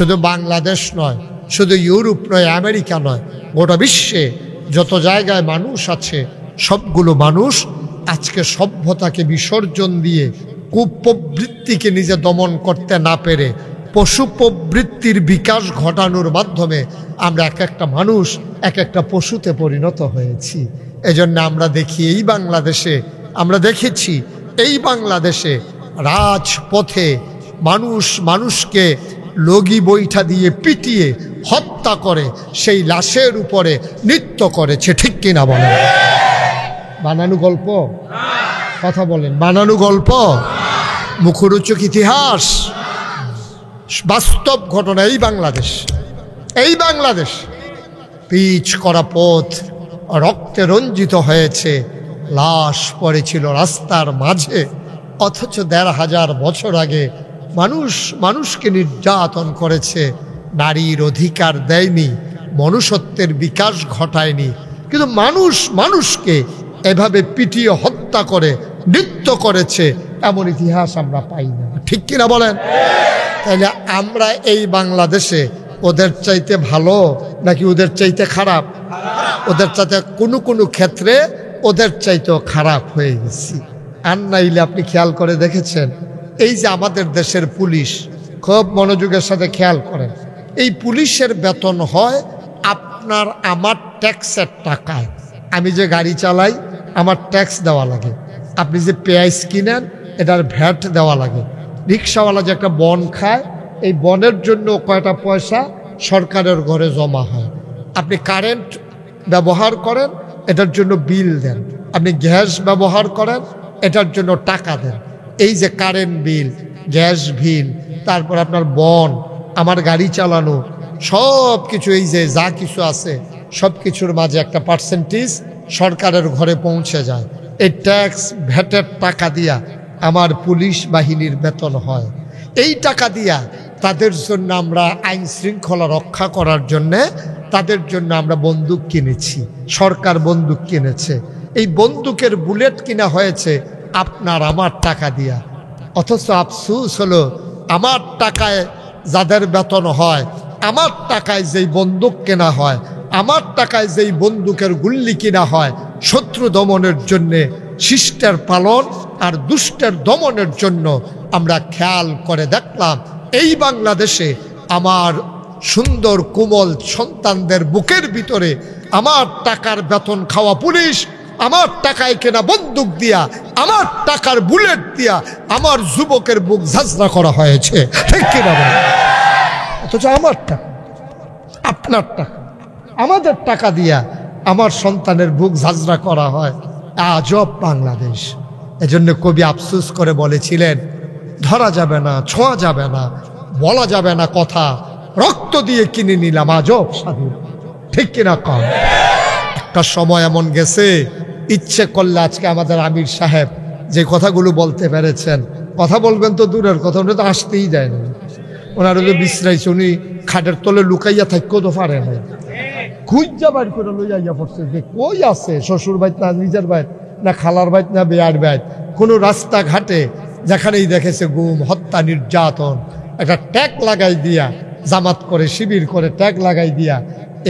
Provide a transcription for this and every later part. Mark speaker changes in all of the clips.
Speaker 1: শুধু বাংলাদেশ নয়, শুধু ইউরোপ নয়, আমেরিকা নয়, গোটা বিশ্বে যত জায়গায় মানুষ আছে সবগুলো মানুষ আজকে সভ্যতাকে বিসর্জন দিয়ে কুপ্রবৃত্তিকে নিজে দমন করতে না পেরে পশু প্রবৃত্তির বিকাশ ঘটানোর মাধ্যমে আমরা এক একটা মানুষ এক একটা পশুতে পরিণত হয়েছি। এজন্য আমরা দেখি এই বাংলাদেশে, আমরা দেখেছি এই বাংলাদেশে রাজপথে মানুষকে লগি বৈঠা দিয়ে পিটিয়ে হত্যা করে সেই লাশের উপরে নৃত্য করেছে, ঠিক কিনা বলেন? বানানো গল্প? কথা বলেন, বানানো গল্প? মুখরোচক ইতিহাস? বাস্তব ঘটনা। এই বাংলাদেশ পিচ করা পথ রক্তে রঞ্জিত হয়েছে, লাশ পড়েছিল রাস্তার মাঝে, অথচ ১৫০০ বছর আগে মানুষকে নির্যাতন করেছে, নারীর অধিকার দেয়নি, মনুষ্যত্বের বিকাশ ঘটায়নি, কিন্তু মানুষকে এভাবে পিটিয়ে হত্যা করে নৃত্য করেছে, এমন ইতিহাস আমরা পাই না, ঠিক কিনা বলেন? তাহলে আমরা এই বাংলাদেশে ওদের চাইতে ভালো নাকি ওদের চাইতে খারাপ? ওদের চাইতে কোনো ক্ষেত্রে ওদের চাইতেও খারাপ হয়ে গেছি। আর নাইলে আপনি খেয়াল করে দেখেছেন, এই যে আমাদের দেশের পুলিশ, খুব মনোযোগের সাথে খেয়াল করেন, এই পুলিশের বেতন হয় আপনার আমার ট্যাক্সের টাকায়। আমি যে গাড়ি চালাই আমার ট্যাক্স দেওয়া লাগে, আপনি যে পেঁয়াজ কিনেন এটার ভ্যাট দেওয়া লাগে, রিক্সাওয়ালা যে একটা বন খায় এই বনের জন্য কয়টা পয়সা সরকারের ঘরে জমা হয়, আপনি কারেন্ট ব্যবহার করেন এটার জন্য বিল দেন, আপনি গ্যাস ব্যবহার করেন এটার জন্য টাকা দেন। এই যে কারেন্ট বিল, গ্যাস বিল, তারপর আপনার বন, আমার গাড়ি চালানো, সব কিছু, এই যে যা কিছু আছে সব কিছুর মাঝে একটা পার্সেন্টেজ সরকারের ঘরে পৌঁছে যায়। এই ট্যাক্স ভ্যাটের টাকা দিয়া আমার পুলিশ বাহিনীর বেতন হয়। এই টাকা দিয়া তাদের জন্য আমরা আইন শৃঙ্খলা রক্ষা করার জন্যে তাদের জন্য আমরা বন্দুক কিনেছি, সরকার বন্দুক কিনেছে। এই বন্দুকের বুলেট কিনা হয়েছে আপনার আমার টাকা দিয়া। অথচ আফসোস হলো আমার টাকায় যাদের বেতন হয়, আমার টাকায় যেই বন্দুক কেনা হয়, আমার টাকায় যেই বন্দুকের গুল্লি কিনা হয়, শত্রু দমনের জন্যে, শিষ্টের পালন আর দুষ্টের দমনের জন্য, আমরা খেয়াল করে দেখলাম এই বাংলাদেশে আমার সুন্দর কোমল সন্তানদের বুকের ভিতরে আমার টাকার বেতন খাওয়া পুলিশ, আমার টাকায় কেনা বন্দুক দিয়া, আমার টাকার বুলেট দিয়া আমার যুবকের বুক ঝাঁঝরা করা হয়েছে, ঠিক কিনা বলেন? অথচ আমার টাকা, আপনার টাকা, আমাদের টাকা দিয়া আমার সন্তানের বুক ঝাঁঝরা করা হয়। আজব বাংলাদেশ। এজন্য কবি আফসোস করে বলেছিলেন, ধরা যাবে না, ছোঁয়া যাবে না, বলা যাবে না কথা, রক্ত দিয়ে কিনে নিলাম আজব স্বাধীন, ঠিক কিনা কম? একটা সময় এমন গেছে, ইচ্ছে করলে আজকে আমাদের আমির সাহেব যে কথাগুলো বলতে পেরেছেন, কথা বলবেন তো দূরের কথা, উনি তো আসতেই দেয় না, ওনার যে বিশ্রাইছে, উনি খাটের তলে লুকাইয়া থাকতেও তো পারে নাই, খুঁজা বাইর করে লইয়া পড়ছে যে কই আছে, শ্বশুর বাইত না নিজের বাইত না খালার বাইত না বেয়ার বাইত, কোনো রাস্তাঘাটে যেখানেই দেখেছে গুম, হত্যা, নির্যাতন, একটা ট্যাগ লাগাই দিয়া, জামাত করে শিবির করে ট্যাগ লাগাই দিয়া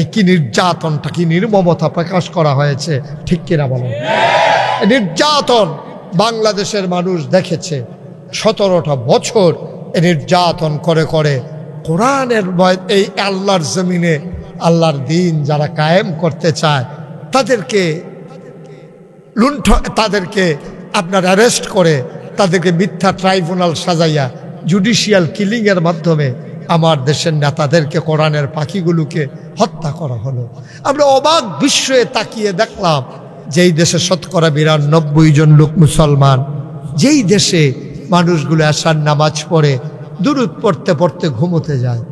Speaker 1: এই কি নির্যাতনটা, কি নির্মমতা প্রকাশ করা হয়েছে, ঠিক কিনা বলেন? নির্যাতন বাংলাদেশের মানুষ দেখেছে 17টা বছর নির্যাতন করে করে কোরআনের ভয়, এই আল্লাহর জমিনে আল্লাহর দিন যারা কায়েম করতে চায় তাদেরকে তাদেরকে আপনার অ্যারেস্ট করে, তাদেরকে মিথ্যা ট্রাইব্যুনাল সাজাইয়া জুডিশিয়াল কিলিংয়ের মাধ্যমে আমার দেশের নেতাদেরকে, কোরআনের পাখিগুলোকে হত্যা করা হলো। আমরা অবাক বিস্ময়ে তাকিয়ে দেখলাম, যেই দেশে ৯২% লোক মুসলমান, যেই দেশে মানুষগুলো আশার নামাজ পড়ে দুরূদ পড়তে পড়তে ঘুমোতে যায়,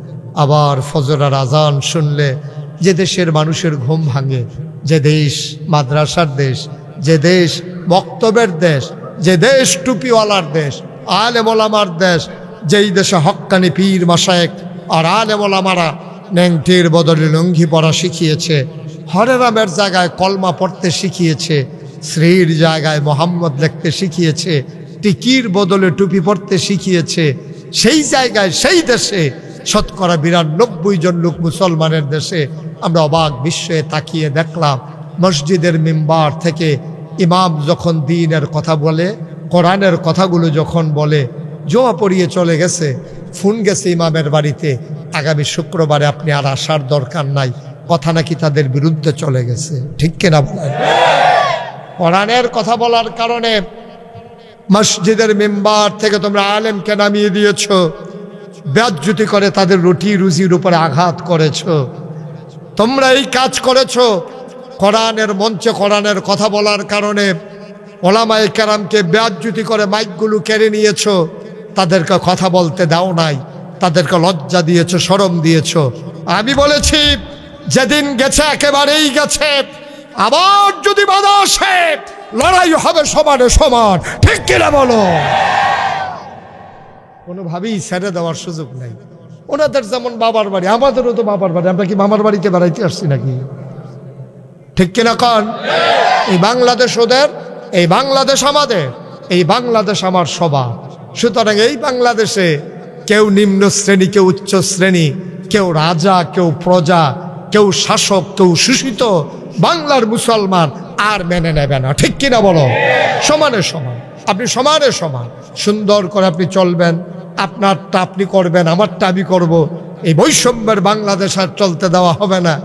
Speaker 1: আবার ফজরের আজান শুনলে যে দেশের মানুষের ঘুম ভাঙে, যে দেশ মাদ্রাসার দেশ, যে দেশ বক্তব্যের দেশ, যে দেশ টুপিওয়ালার দেশ, আলেম ওলামার দেশ, যেই দেশে হক্কানি পীর মাশায়েখ আর আলেম ওলামারা ন্যাংটির বদলে লুঙ্গি পরা শিখিয়েছে, হরে রামের জায়গায় কলমা পড়তে শিখিয়েছে, শ্রীর জায়গায় মোহাম্মদ লিখতে শিখিয়েছে, টিকির বদলে টুপি পড়তে শিখিয়েছে, সেই জায়গায় সেই দেশে শতকরা 92 জন লোক মুসলমানের দেশে। আমরা অবাক বিস্ময়ে তাকিয়ে দেখলাম মসজিদের মিম্বার থেকে ইমাম যখন দ্বীনের কথা বলে, কোরআনের কথাগুলো যখন বলে, জোয়া পড়িয়ে চলে গেছে, ফোন গেছে ইমামের বাড়িতে, আগামী শুক্রবারে আপনি আর আসার দরকার নাই, কথা নাকি তাদের বিরুদ্ধে চলে গেছে। ঠিক কিনা বলেন? কোরআনের কথা বলার কারণে মসজিদের মেম্বার থেকে তোমরা আলেমকে নামিয়ে দিয়েছ, বেজ্জতি করে তাদের রুটি রুজির উপরে আঘাত করেছ। তোমরা এই কাজ করেছ কোরআনের মঞ্চে কোরআনের কথা বলার কারণে। ওলামায়ে কেরামকে বেজ্জতি করে মাইকগুলো কেড়ে নিয়েছ, তাদেরকে কথা বলতে দাও নাই, তাদেরকে লজ্জা দিয়েছ, শরম দিয়েছ। আমি বলেছি যেদিন গেছে একেবারেই গেছে, আবার যদি বাধা আসে লড়াই হবে সমানে সমান। ঠিক কিনা বলো? কোনোভাবেই ছেড়ে দেওয়ার সুযোগ নাই। ওনাদের যেমন বাবার বাড়ি, আমাদেরও তো বাবার বাড়ি, আমরা কি মামার বাড়িতে বেড়াইতে আসছি নাকি? ঠিক কিনা কন? এই বাংলাদেশ ওদের, এই বাংলাদেশ আমাদের, এই বাংলাদেশ আমার সবার। সুতরাং এই বাংলাদেশে কেউ নিম্ন শ্রেণী, কেউ উচ্চ শ্রেণী, কেউ রাজা, কেউ প্রজা, কেউ শাসক, কেউ শোষিত, বাংলার মুসলমান আর মেনে নেবে না। ঠিক কিনা বলো? সমানে সমান, আপনি সমানে সমান, সুন্দর করে আপনি চলবেন, আপনারটা আপনি করবেন, আমারটা আমি করব। এই বৈষম্যের বাংলাদেশ আর চলতে দেওয়া হবে না।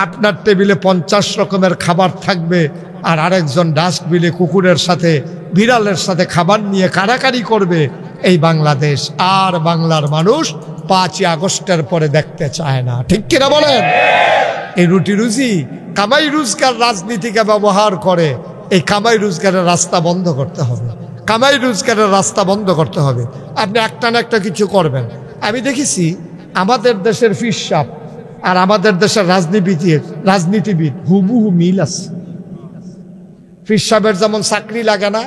Speaker 1: আপনার টেবিলে 50 রকমের খাবার থাকবে, আর আরেকজন ডাস্টবিনে কুকুরের সাথে বিড়ালের সাথে খাবার নিয়ে কাড়াকাড়ি করবে। এই বাংলাদেশ আর বাংলার মানুষ 5ই আগস্টের পরে দেখতে চায় না। ঠিক কিনা বলেন? এই রুটি রুজি কামাই রোজগার রাজনীতিকে ব্যবহার করে। এই কামাই রোজগারের রাস্তা বন্ধ করতে হবে, কামাই রোজগারের রাস্তা বন্ধ করতে হবে। আপনি একটা না একটা কিছু করবেন। আমি দেখেছি আমাদের দেশের ফিস সাহেব আর আমাদের দেশের রাজনীতিবিদ হুবহু মিল আছে। পীর সাহেবের যেমন চাকরি লাগে না,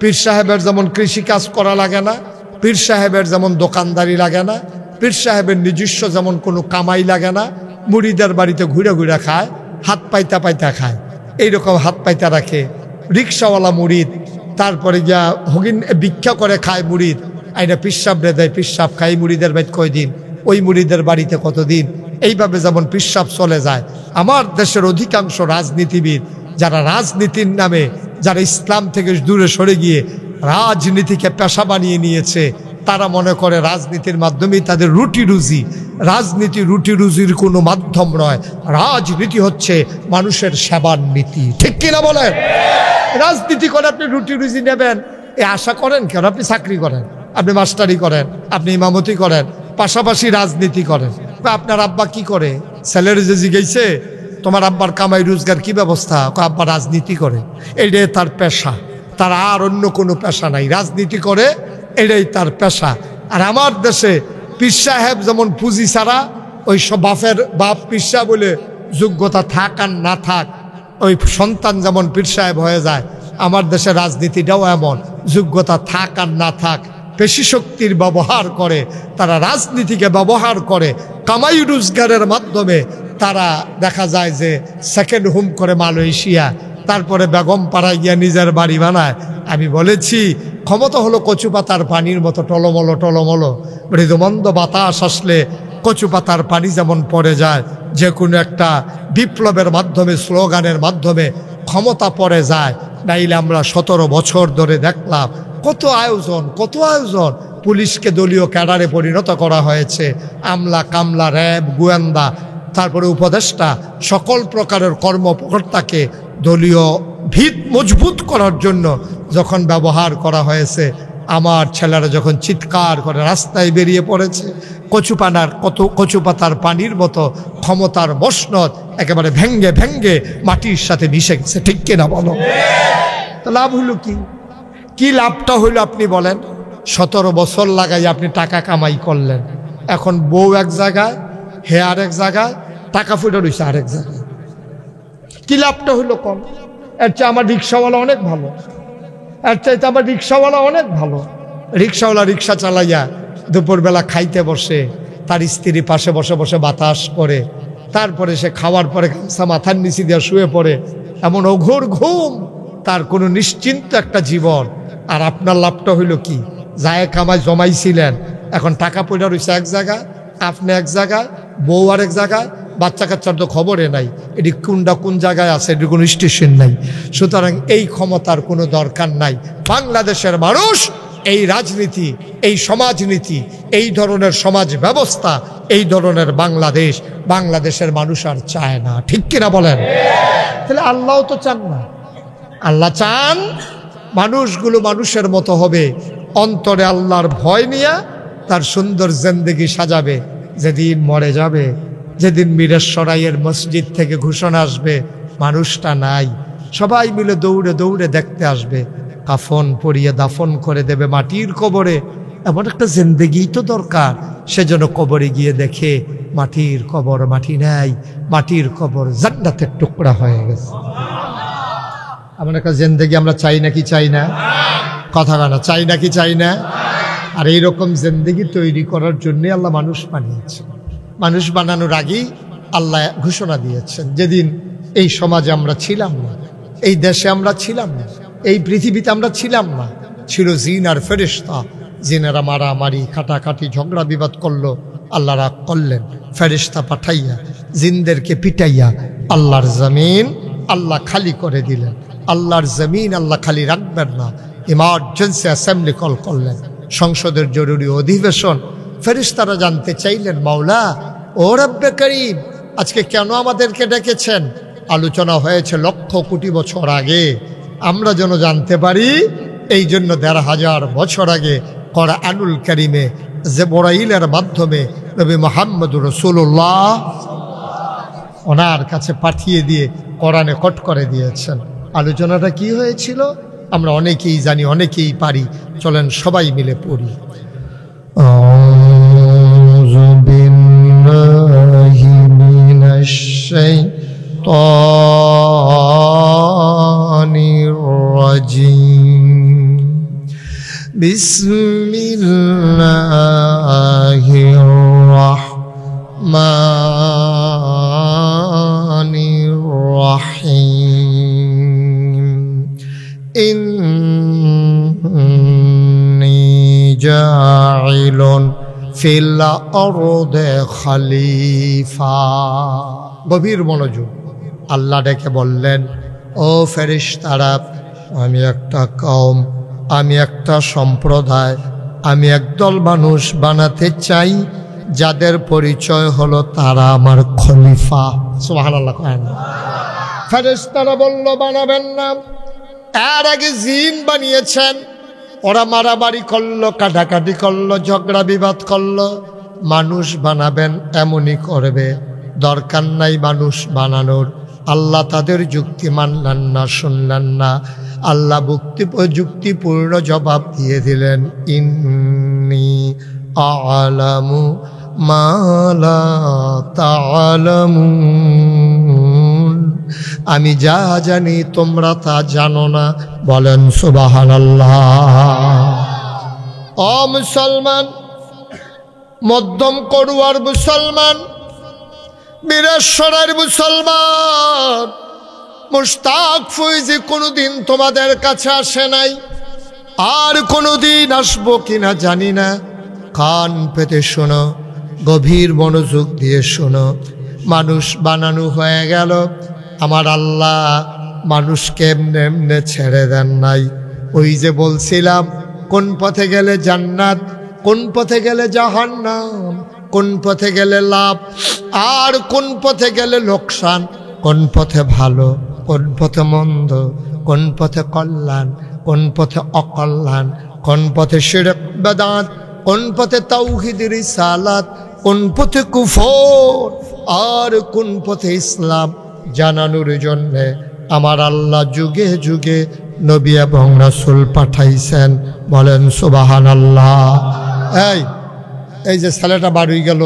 Speaker 1: পীর সাহেবের যেমন কৃষিকাজ করা লাগে না, পীর সাহেবের যেমন দোকানদারি লাগে না, পীর সাহেবের নিজস্ব যেমন কোনো কামাই লাগে না, মুড়িদের বাড়িতে ঘুরে ঘুরে খায়, হাত পাইতা পাইতা খায়, এইরকম হাত পাইতা রাখে। রিক্সাওয়ালা মুড়িদ, তারপরে গিয়া হগিন ভিক্ষা করে খায় মুড়িদ, আইনা পীর সাহেবরে দেয়, পীর সাহেব খাই মুড়িদের বাড়িতে কয়দিন, ওই মুড়িদের বাড়িতে কতদিন, এইভাবে যেমন পীর সাহেব চলে যায়। আমার দেশের অধিকাংশ রাজনীতিবিদ যারা রাজনীতির নামে, যারা ইসলাম থেকে দূরে সরে গিয়ে রাজনীতিকে পেশা বানিয়ে নিয়েছে, তারা মনে করে রাজনীতির মাধ্যমেই তাদের রুটি রুজি। রাজনীতি রুটি রুজির কোনো মাধ্যম নয়, রাজনীতি হচ্ছে মানুষের সেবার নীতি। ঠিক কিনা বলেন? রাজনীতি করে আপনি রুটি রুজি নেবেন এ আশা করেন কেন? আপনি চাকরি করেন, আপনি মাস্টারি করেন, আপনি ইমামতি করেন, পাশাপাশি রাজনীতি করেন। আপনার আব্বা কি করে? ছেলের যে জিজ্ঞেসে তোমার আব্বার কামাই রোজগার কি ব্যবস্থা? আব্বা রাজনীতি করে, এটাই তার পেশা, তার আর অন্য কোনো পেশা নাই, রাজনীতি করে, এটাই তার পেশা। আর আমার দেশে পীর সাহেব যেমন পুঁজি ছাড়া, ওই সব বাপের বাপ পীর সাহেব বলে যোগ্যতা থাক আর না থাক, ওই সন্তান যেমন পীর সাহেব হয়ে যায়, আমার দেশে রাজনীতিটাও এমন, যোগ্যতা থাক আর না থাক, পেশি শক্তির ব্যবহার করে, তারা রাজনীতিকে ব্যবহার করে কামাই রোজগারের মাধ্যমে। তারা দেখা যায় যে সেকেন্ড হোম করে মালয়েশিয়া, তারপরে বেগম পাড়ায় গিয়া নিজের বাড়ি বানায়। আমি বলেছি ক্ষমতা হলো কচু পাতার পানির মতো টলমলো টলমলো, মৃদুমন্দ বাতাস আসলে কচু পাতার পানি যেমন পড়ে যায়, যে কোনো একটা বিপ্লবের মাধ্যমে, স্লোগানের মাধ্যমে ক্ষমতা পড়ে যায়। নাইলে আমরা 17 বছর ধরে দেখলাম কত আয়োজন, কত আয়োজন। পুলিশকে দলীয় ক্যাডারে পরিণত করা হয়েছে, আমলা কামলা, র্যাব, গোয়েন্দা, তারপরে উপদেষ্টা, সকল প্রকারের কর্মকর্তাকে দলীয় ভিত মজবুত করার জন্য যখন ব্যবহার করা হয়েছে, আমার ছেলেরা যখন চিৎকার করে রাস্তায় বেরিয়ে পড়েছে, কচু পাতার পানির মতো ক্ষমতার মসনদ একেবারে ভেঙ্গে ভেঙ্গে মাটির সাথে মিশে গেছে। ঠিক কিনা বলো? তো লাভ হইল কি? কি লাভটা হইল আপনি বলেন? 17 বছর লাগাই আপনি টাকা কামাই করলেন, এখন বউ এক জায়গায়, হে আরেক জায়গায়, টাকা ফুটে রয়েছে আরেক জায়গায়। কি লাভটা হইল কম? এর চেয়ে আমার রিক্সাওয়ালা অনেক ভালো, এর চাইতে আমার রিক্সাওয়ালা অনেক ভালো। রিক্সাওয়ালা রিক্সা চালাইয়া দুপুরবেলা খাইতে বসে, তার স্ত্রী পাশে বসে বসে বাতাস করে, তারপরে সে খাওয়ার পরে গামছা মাথার নিচে দিয়ে শুয়ে পড়ে, এমন অঘোর ঘুম, তার কোনো নিশ্চিন্ত একটা জীবন। আর আপনার লাভটা হইল কি? যায় কামাই জমাইছিলেন, এখন টাকা পয়সা রয়েছে এক জায়গায়, আপনি এক জায়গায়, বউ আর এক জায়গায়, বাচ্চা কাচ্চার তো খবরে নাই এটি কোনটা কোন জায়গায় আছে, এটি কোনো স্টেশন নাই। সুতরাং এই ক্ষমতার কোনো দরকার নাই। বাংলাদেশের মানুষ এই রাজনীতি, এই সমাজনীতি, এই ধরনের সমাজ ব্যবস্থা, এই ধরনের বাংলাদেশের মানুষ আর চায় না। ঠিক কিনা বলেন? তাহলে আল্লাহও তো চান না। আল্লাহ চান মানুষগুলো মানুষের মতো হবে, অন্তরে আল্লাহর ভয় নিয়ে তার সুন্দর জিন্দেগি সাজাবে। যেদিন মরে যাবে, যেদিন মিরেশ্বরাইয়ের মসজিদ থেকে ঘোষণা আসবে মানুষটা নাই, সবাই মিলে দৌড়ে দৌড়ে দেখতে আসবে, কাফন পরিয়ে দাফন করে দেবে মাটির কবরে। এমন একটা জিন্দেগি তো দরকার। সেজন্য কবরে গিয়ে দেখে মাটির কবর, মাটি নাই, মাটির কবর জান্নাতের টুকরা হয়ে গেছে। এমন একটা জিন্দেগি আমরা চাই নাকি চাই না? কথা বলা, চাই নাকি চাই না? আর এইরকম জিন্দেগি তৈরি করার জন্য আল্লাহ মানুষ বানিয়েছে। মানুষ বানানোর আগেই আল্লাহ ঘোষণা দিয়েছেন, যেদিন এই সমাজে আমরা ছিলাম না, এই দেশে আমরা ছিলাম না, এই পৃথিবীতে আমরা ছিলাম না, ছিল জিন আর ফেরেশতা। জিনেরা মারামারি, কাটাকাটি, ঝগড়া বিবাদ করলো, আল্লাহ রাগ করলেন, ফেরেশতা পাঠাইয়া জিনদেরকে পিটাইয়া আল্লাহর জমিন আল্লাহ খালি করে দিলেন। আল্লাহর জমিন আল্লাহ খালি রাখবেন না, ইমার্জেন্সি অ্যাসেম্বলি কল করলেন, সংসদের জরুরি অধিবেশন। ফেরেশতারা জানতে চাইলেন, মাওলা ও রব্বে করিম, আজকে কেন আমাদেরকে ডেকেছেন? আলোচনা হয়েছে লক্ষ কোটি বছর আগে, আমরা যেন জানতে পারি। এই জন্য ১৫০০ বছর আগে কোরআনুল কারীমে জিবরাইলের মাধ্যমে নবী মুহাম্মদুর রাসূলুল্লাহ ওনার কাছে পাঠিয়ে দিয়ে কোরআনে কোট করে দিয়েছেন। আলোচনাটা কি হয়েছিল আমরা অনেকেই জানি, অনেকেই পারি। চলেন সবাই মিলে পড়ি। আউযু বিল্লাহি মিনাশ শাইতানির রাজিম। বিসমিল্লাহির রাহমানির রাহিম। ইন্নী জাইলুন ফিল আরদি খলিফা। গভীর মনোযোগ। আল্লাহ ডেকে বললেন, ও ফেরেশতারা, আমি একটা কওম, আমি একটা সম্প্রদায়, আমি একদল মানুষ বানাতে চাই যাদের পরিচয় হলো তারা আমার খলিফা। সুবহানাল্লাহ। ফেরেশতারা বলল, বানাবেন না। এর আগে জিন বানিয়েছেন, ওরা মারামারি করলো, কাটাকাটি করলো, ঝগড়া বিবাদ করলো। মানুষ বানাবেন, এমনই করবে, দরকার নাই মানুষ বানানোর। আল্লাহ তাদের যুক্তি মানলেন না, শুনলেন না। আল্লাহ যুক্তিপূর্ণ জবাব দিয়ে দিলেন, ইন্নী আ'লামু মা লা তা'লামুন, আমি যা জানি তোমরা তা জানো না। বলেন সুবহানাল্লাহ। ও মুসলমান, মধ্যম করুয়ার মুসলমান, বীরেশ্বরের মুসলমান, মুশতাক ফৈজি কোনোদিন তোমাদের কাছে আসে নাই, আর কোনোদিন আসবো কিনা জানি না। কান পেতে শোনো, গভীর মনোযোগ দিয়ে শোনো। মানুষ বানানো হয়ে গেল, আমার আল্লাহ মানুষকে এমনে এমনে ছেড়ে দেন নাই। ওই যে বলছিলাম, কোন পথে গেলে জান্নাত, কোন পথে গেলে জাহান্নাম, কোন পথে গেলে লাভ আর কোন পথে গেলে লোকসান, কোন পথে ভালো, কোন পথে মন্দ, কোন পথে কল্যাণ, কোন পথে অকল্যাণ, কোন পথে শিরক বেদাত, কোন পথে তাওহীদ রিসালাত, কোন পথে কুফর আর কোন পথে ইসলাম জানানোর জন্যে আমার আল্লাহ যুগে যুগে নবী এবং রাসূল পাঠাইছেন। বলেন সুবহানাল্লাহ। এই যে ছেলেটা বাড়ি গেল,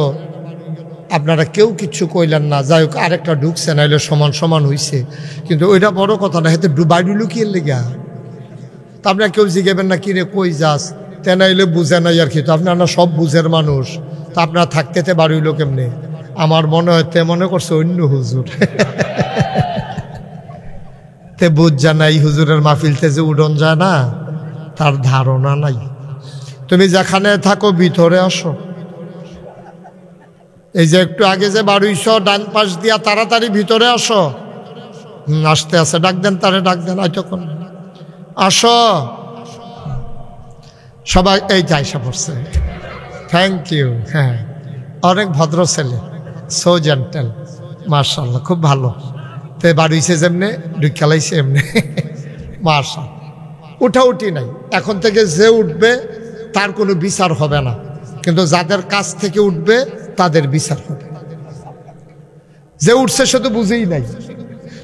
Speaker 1: আপনারা কেউ কিচ্ছু কইলেন না। যাই হোক, আরেকটা ঢুকছে, নাইলে সমান সমান হইছে, কিন্তু ওইটা বড় কথা না। হেতে বাড়ি লুকিয়ে লেগা তা আপনারা কেউ জিগেবেন না, কিরে কই যাস, তে নাইলে বুঝে নাই আর কি। তো আপনারা সব বুঝের মানুষ, তা আপনারা থাকতে বাড়ি হইল কেমনে? আমার মনে হয় তে মনে করছে অন্য হুজুর। তে বুঝ জানাই হুজুরের মাহফিলতে যে উডন যায় না, তার ধারণা নাই। তুমি যেখানে থাকো ভিতরে আসো, এই যে একটু আগে যে বারুইশ ডান পাশ দিয়া তাড়াতাড়ি ভিতরে আসো। আসতে আসে, ডাক দেন, তারে ডাক দেন, আইতক্ষণ আসো সবাই। এই যাইসা পড়ছে, থ্যাংক ইউ। হ্যাঁ, অনেক ভদ্র ছেলে, সো জেন্টেল, মার্শাল্লাহ, খুব ভালো। তো বারুইছে যেমনে ঢুকালাইছে এমনি, মার্শাল্লাহ। উঠাউঠি নাই, এখন থেকে যে উঠবে তার কোনো বিচার হবে না, কিন্তু যাদের কাছ থেকে উঠবে তাদের বিচার হবে। যে উঠছে সে তো বুঝেই নাই,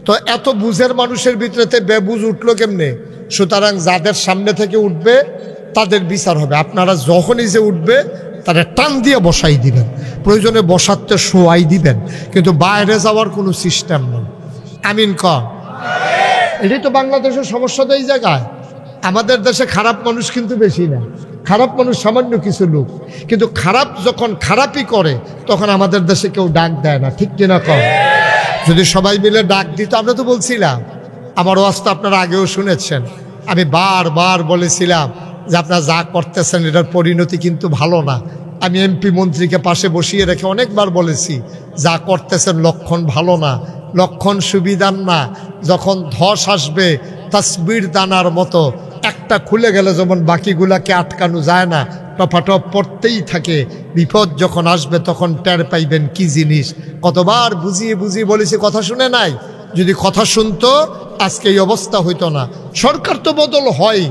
Speaker 1: তো এত বুঝের মানুষের ভিতরে বেবুঝ উঠলো কেমনে? সুতরাং যাদের সামনে থেকে উঠবে তাদের বিচার হবে। আপনারা যখনই যে উঠবে তারা টান দিয়ে বসাই দিবেন, প্রয়োজনে বসাতে শোয়াই দিবেন, কিন্তু বাইরে যাওয়ার কোনো সিস্টেম নেই। আমিন কর। এটাই তো বাংলাদেশের সমস্যা। তো এই জায়গায় আমাদের দেশে খারাপ মানুষ কিন্তু বেশি না, খারাপ মানুষ সামান্য কিছু লোক, কিন্তু খারাপ যখন খারাপই করে তখন আমাদের দেশে কেউ ডাক দেয় না, ঠিক কিনা কম? যদি সবাই মিলে ডাক দিত, আমরা তো বলছিলাম, আমার ওয়াজ তো আপনারা আগেও শুনেছেন, আমি বারবার বলেছিলাম যে আপনারা যা করতেছেন এটার পরিণতি কিন্তু ভালো না। আমি এমপি মন্ত্রীকে পাশে বসিয়ে রেখে অনেকবার বলেছি, যা করতেছেন লক্ষণ ভালো না, লক্ষণ সুবিধার না। যখন ধস আসবে তাসবির দানার মতো, একটা খুলে গেলে যেমন বাকিগুলাকে আটকানো যায় না, টপাটপ পড়তেই থাকে। বিপদ যখন আসবে তখন টের পাইবেন কি জিনিস। কতবার বুঝিয়ে বুঝিয়ে বলেছি, কথা শুনে নাই। যদি কথা শুনতো আজকে এই অবস্থা হইতো না। সরকার তো বদল হয়,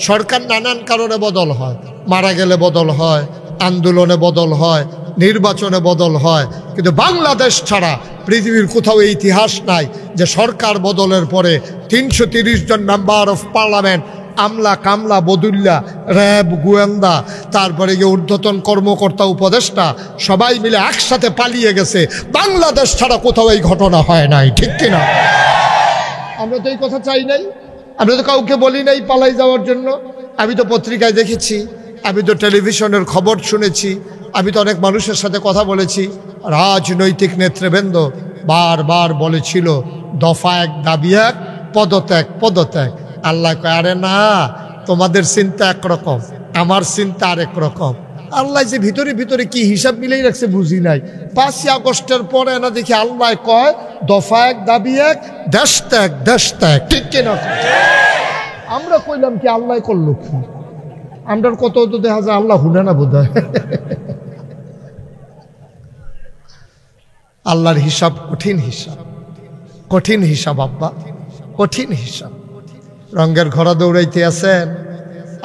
Speaker 1: সরকার নানান কারণে বদল হয়, মারা গেলে বদল হয়, আন্দোলনে বদল হয়, নির্বাচনে বদল হয়, কিন্তু বাংলাদেশ ছাড়া পৃথিবীর কোথাও এই ইতিহাস নাই যে সরকার বদলের পরে ৩৩০ জন মেম্বার অফ পার্লামেন্ট, আমলা কামলা বদুল্লা, র্যাব, গোয়েন্দা, তারপরে গিয়ে ঊর্ধ্বতন কর্মকর্তা, উপদেষ্টা সবাই মিলে একসাথে পালিয়ে গেছে। বাংলাদেশ ছাড়া কোথাও এই ঘটনা হয় নাই, ঠিক কিনা? আমরা তো এই কথা চাই নাই, আমরা তো কাউকে বলি নাই পালাই যাওয়ার জন্য। আমি তো পত্রিকায় দেখেছি, আমি তো টেলিভিশনের খবর শুনেছি, আমি তো অনেক মানুষের সাথে কথা বলেছি। রাজনৈতিক নেতৃবৃন্দ বারবার বলেছিল দফা এক দাবি এক, পদত্যাগ পদত্যাগ। আল্লাহ কয়, আরে না, তোমাদের চিন্তা একরকম, আমার চিন্তা আরেক রকম। আল্লাহ যে ভিতরে ভিতরে কি হিসাব মিলেই রাখছে বুঝি নাই। ৫ই আগস্টের পরে না দেখি আল্লাহ কয় দফা এক দাবি এক, দেশ ত্যাগ দেশ ত্যাগ, ঠিক কিনা? আমরা কইলাম কি আল্লাহ করলো কি? আমরা কত তো দেখা যায় আল্লাহ হুনে না বোধ হয়। আল্লাহর হিসাব কঠিন হিসাব, কঠিন হিসাব আব্বা, কঠিন হিসাব। রঙের ঘোড়া দৌড়াইতে আছেন,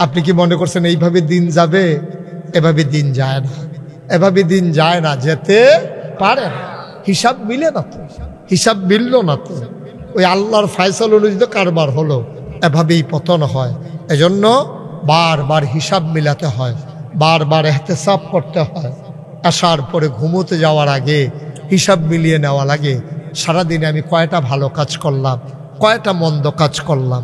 Speaker 1: আপনি কি মনে করছেন এইভাবে দিন যাবে? এভাবে দিন যায় না, এভাবে দিন যায় না, যেতে পারে না। হিসাব মিলে না তো, হিসাব মিলল না তো, ওই আল্লাহর ফয়সালা অনুযায়ী কারবার হলো, এভাবেই পতন হয়। এজন্য বারবার হিসাব মিলাতে হয়, বারবার এহতেসাব করতে হয়। আসার পরে ঘুমোতে যাওয়ার আগে হিসাব মিলিয়ে নেওয়া লাগে, সারাদিনে আমি কয়টা ভালো কাজ করলাম, কয়টা মন্দ কাজ করলাম।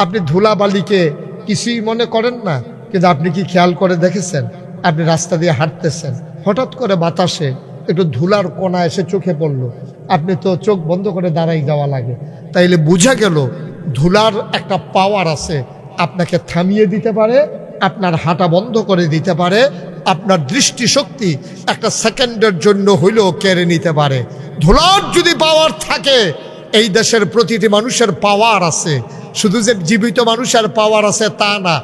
Speaker 1: আপনি ধুলাবালিকে কিছুই মনে করেন না, কিন্তু আপনি কি খেয়াল করে দেখেছেন, আপনি রাস্তা দিয়ে হাঁটতেছেন, হঠাৎ করে বাতাসে একটু ধুলার কোনা এসে চোখে পড়লো, আপনি তো চোখ বন্ধ করে দাঁড়াই যাওয়া লাগে। তাইলে বোঝা গেল ধুলার একটা পাওয়ার আছে, আপনাকে থামিয়ে দিতে পারে, আপনার হাঁটা বন্ধ করে দিতে পারে, আপনার দৃষ্টিশক্তি একটা সেকেন্ডের জন্য হইলেও কেড়ে নিতে পারে। ধুলার যদি পাওয়ার থাকে, এই দেশের প্রতিটি মানুষের পাওয়ার আছে। শুধু যে জীবিত মানুষের পাওয়ার আছে তা না,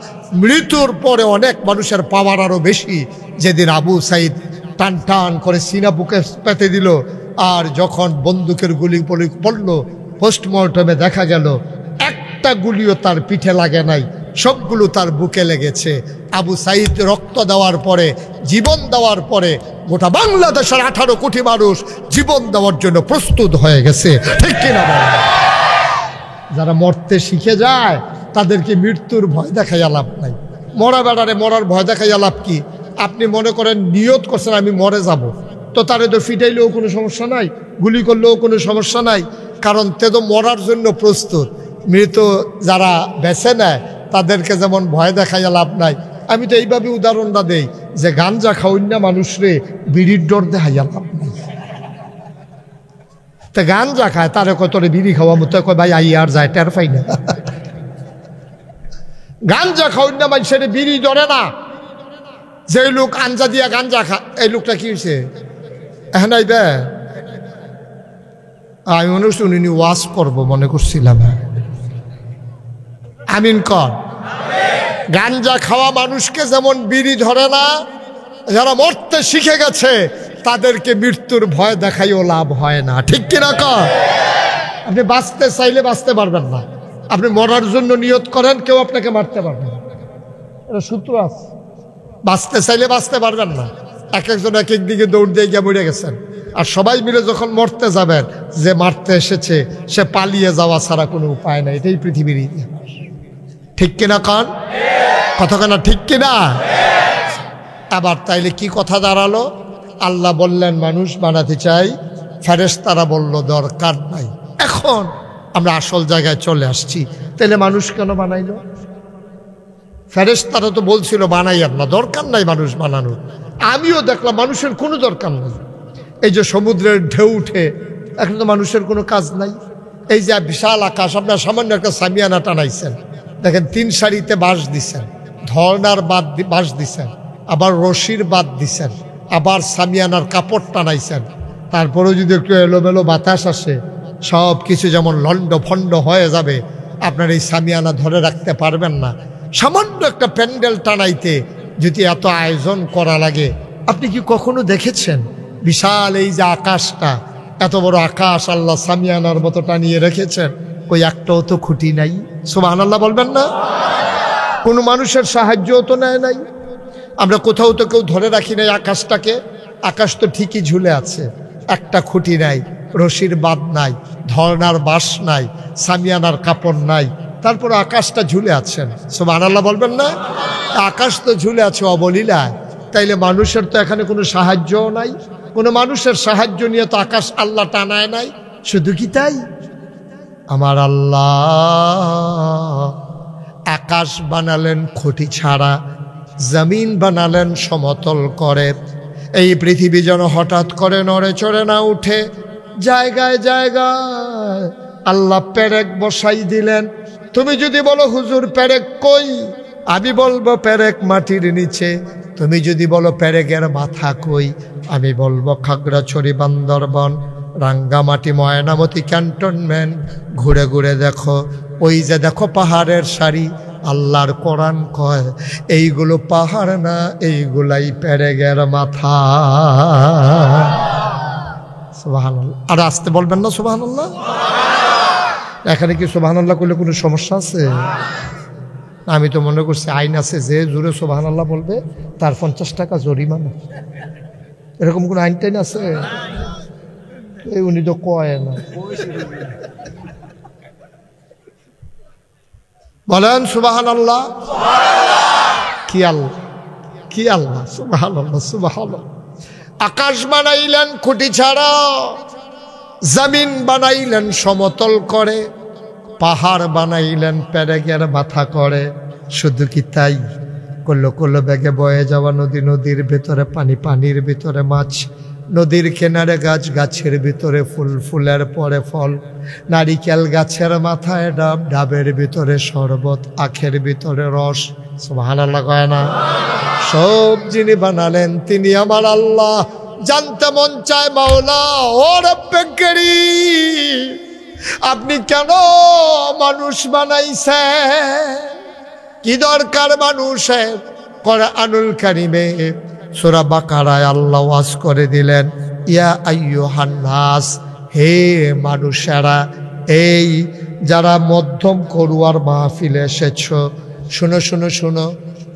Speaker 1: মৃত্যুর পরে অনেক মানুষের পাওয়ার আরো বেশি। যেদিন আবু সাইদ টান টান করে সিনা বুকে পেতে দিল, আর যখন বন্দুকের গুলি পড়ল, পোস্টমর্টমে দেখা গেল একটা গুলিও তার পিঠে লাগে নাই, সবগুলো তার বুকে লেগেছে। আবু সাইদ রক্ত দেওয়ার পরে, জীবন দেওয়ার পরে গোটা বাংলাদেশের 18 কোটি মানুষ জীবন দেওয়ার জন্য প্রস্তুত হয়ে গেছে, ঠিক কিনা? যারা মরতে শিখে যায় তাদেরকে মৃত্যুর ভয় দেখাইয়া লাভ নাই। মরা বেড়ারে মরার ভয় দেখাইয়া লাভ কি? আপনি মনে করেন নিয়ত করছেন আমি মরে যাব, তো তারে তো ফিটাইলেও কোনো সমস্যা নাই, গুলি করলেও কোনো সমস্যা নাই, কারণ তে তো মরার জন্য প্রস্তুত। মৃত যারা বেছে নেয় তাদেরকে যেমন ভয় দেখাইয়া লাভ নাই। আমি তো এইভাবে উদাহরণটা দেই যে গাঞ্জা খাওয়াইনা মানুষরে বিড়ির ডর দেখাইয়া লাভ নাই। তা গাঞ্জা খায়, তারে কতরে বিড়ি খাওয়া মতো কয় ভাই আই আর যায়, টের পাই না। গাঞ্জা খাওয়াইনা মানুষের বিড়ি ধরে না। যে লোক আঞ্জা দিয়া গাঞ্জা খা, এই লোকটা কি হয়েছে? হ্যাঁ নাইবে আমি মনে করছি উনি ওয়াজ করবো মনে করছিলাম। আমিন কর। গাঞ্জা খাওয়া মানুষকে যেমন বিড়ি ধরে না, যারা মরতে শিখে গেছে তাদেরকে মৃত্যুর ভয় দেখাইও লাভ হয় না, ঠিক কিনা কর? আপনি বাঁচতে চাইলে বাঁচতে পারবেন না, আপনি মরার জন্য নিয়ত করেন, কেউ আপনাকে মারতে পারবে না, এটা সূত্র আছে। বাঁচতে চাইলে বাঁচতে পারবেন না, এক একজন এক এক দিকে দৌড় দিয়ে গিয়ে মরে গেছেন। আর সবাই মিলে যখন মরতে যাবেন, যে মারতে এসেছে সে পালিয়ে যাওয়া ছাড়া কোনো উপায় নাই, এটাই পৃথিবীর ইতিহাস, ঠিক কিনা কন? কতখানা ঠিক কিনা? আবার তাইলে কি কথা দাঁড়ালো? আল্লাহ বললেন মানুষ বানাতে চাই, ফেরেশতারা বলল দরকার নাই। এখন আমরা আসল জায়গায় চলে আসছি, তাইলে মানুষ কেন বানাইলো? ফেরেশতারা তো বলছিল বানাইয়ার না, দরকার নাই মানুষ বানানোর। আমিও দেখলাম মানুষের কোনো দরকার নেই। এই যে সমুদ্রের ঢেউ উঠে, এখন তো মানুষের কোনো কাজ নাই। এই যে বিশাল আকাশ, আপনার সামান্য একটা সামিয়ানা টানাইছেন, দেখেন 3 সারিতে বাঁশ দিছেন, ধর্নার বাঁশ দিছেন, আবার রশির বাদ দিছেন, আবার সামিয়ানার কাপড় টানাইছেন, তারপরেও যদি একটু এলোমেলো বাতাস আসে সব কিছু যেমন লন্ড ফন্ড হয়ে যাবে, আপনার এই সামিয়ানা ধরে রাখতে পারবেন না। সামান্য একটা প্যান্ডেল টানাইতে যদি এত আয়োজন করা লাগে, আপনি কি কখনো দেখেছেন বিশাল এই যে আকাশটা, এত বড় আকাশ আল্লাহ সামিয়ানার মতো টানিয়ে রেখেছেন, ওই একটাও তো খুঁটি নাই? সুবহানাল্লাহ বলবেন না? কোনো মানুষের সাহায্যও তো নেয় নাই, আমরা কোথাও তো কেউ ধরে রাখি নাই আকাশটাকে। আকাশ তো ঠিকই ঝুলে আছে, একটা খুঁটি নাই, রশির বাঁধ নাই, ধর্নার বাঁশ নাই, সামিয়ানার কাপড় নাই, তারপর আকাশটা ঝুলে আছেন। সুবহানাল্লাহ বলবেন না? আকাশ তো ঝুলে আছে অবলীলায়, তাইলে মানুষের তো এখানে কোনো সাহায্যও নাই, কোনো মানুষের সাহায্য নিয়ে তো আকাশ আল্লাহ টানায় নাই। শুধু কি তাই? আমার আল্লাহ আকাশ বানালেন খুঁটি ছাড়া, জমিন বানালেন সমতল করে। এই পৃথিবী যেন হঠাৎ করে নড়ে চড়ে না উঠে, জায়গায় জায়গায় আল্লাহ পেরেক বসাই দিলেন। তুমি যদি বলো হুজুর পেরেক কই, আমি বলবো পেরেক মাটির নিচে। তুমি যদি বলো পেরেকের মাথা কই, আমি বলবো খাগড়াছড়ি, বান্দরবন, রাঙ্গামাটি, ময়নামতি, ক্যান্টনমেন্ট। ঘুরে ঘুরে দেখো, ওই যে দেখো পাহাড়ের সারি, আল্লাহর কোরআন কয় এইগুলো পাহাড় না, এইগুলাই পেরেকের মাথা। সুবহানাল্লাহ। আর আসতে বলবেন না সুবহানাল্লাহ? এখানে কি সুবহানাল্লাহ করলে কোনো সমস্যা আছে? আমি তো মনে করছি আইন আছে, যে জোরে সুবহানাল্লাহ বলবে তার 50 টাকা জরিমানা, এরকম কোন আইন টাইন আছে? এই উনি তো কয় না। বলেন সুবহানাল্লাহ। কি আল্লাহ, কি আল্লাহ! সুবহানাল্লাহ, সুবহানাল্লাহ। আকাশ বানাইলেন খুঁটি ছাড়া, জমিন বানাইলেন সমতল করে, পাহাড় বানাইলেন পেরেকের মাথা করে। শুধু কি তাই? কল্লো কল্লো বেগে বয়ে যাওয়া নদী, নদীর ভেতরে পানি, পানির ভিতরে মাছ, নদীর কিনারে গাছ, গাছের ভিতরে ফুল, ফুলের পরে ফল, নারিকেল গাছের মাথায় ডাব, ডাবের ভিতরে শরবত, আখের ভিতরে রস। সুবহানাল্লাহ কয় না? সব যিনি বানালেন তিনি আমার আল্লাহ। জানতে মন চায় মাওলা, ও রব্বে কারীম, আপনি কেন মানুষ বানাইছেন? কি দরকার মানুষের? কোরআনুল কারীমে সূরা বাকারায় আল্লাহ ওয়াজ করে দিলেন, ইয়া আইয়ুহান নাস, হে মানুষেরা, এই যারা মধ্যম করুয়ার মাহফিলে এসেছো, শুনো শুনো শুনো।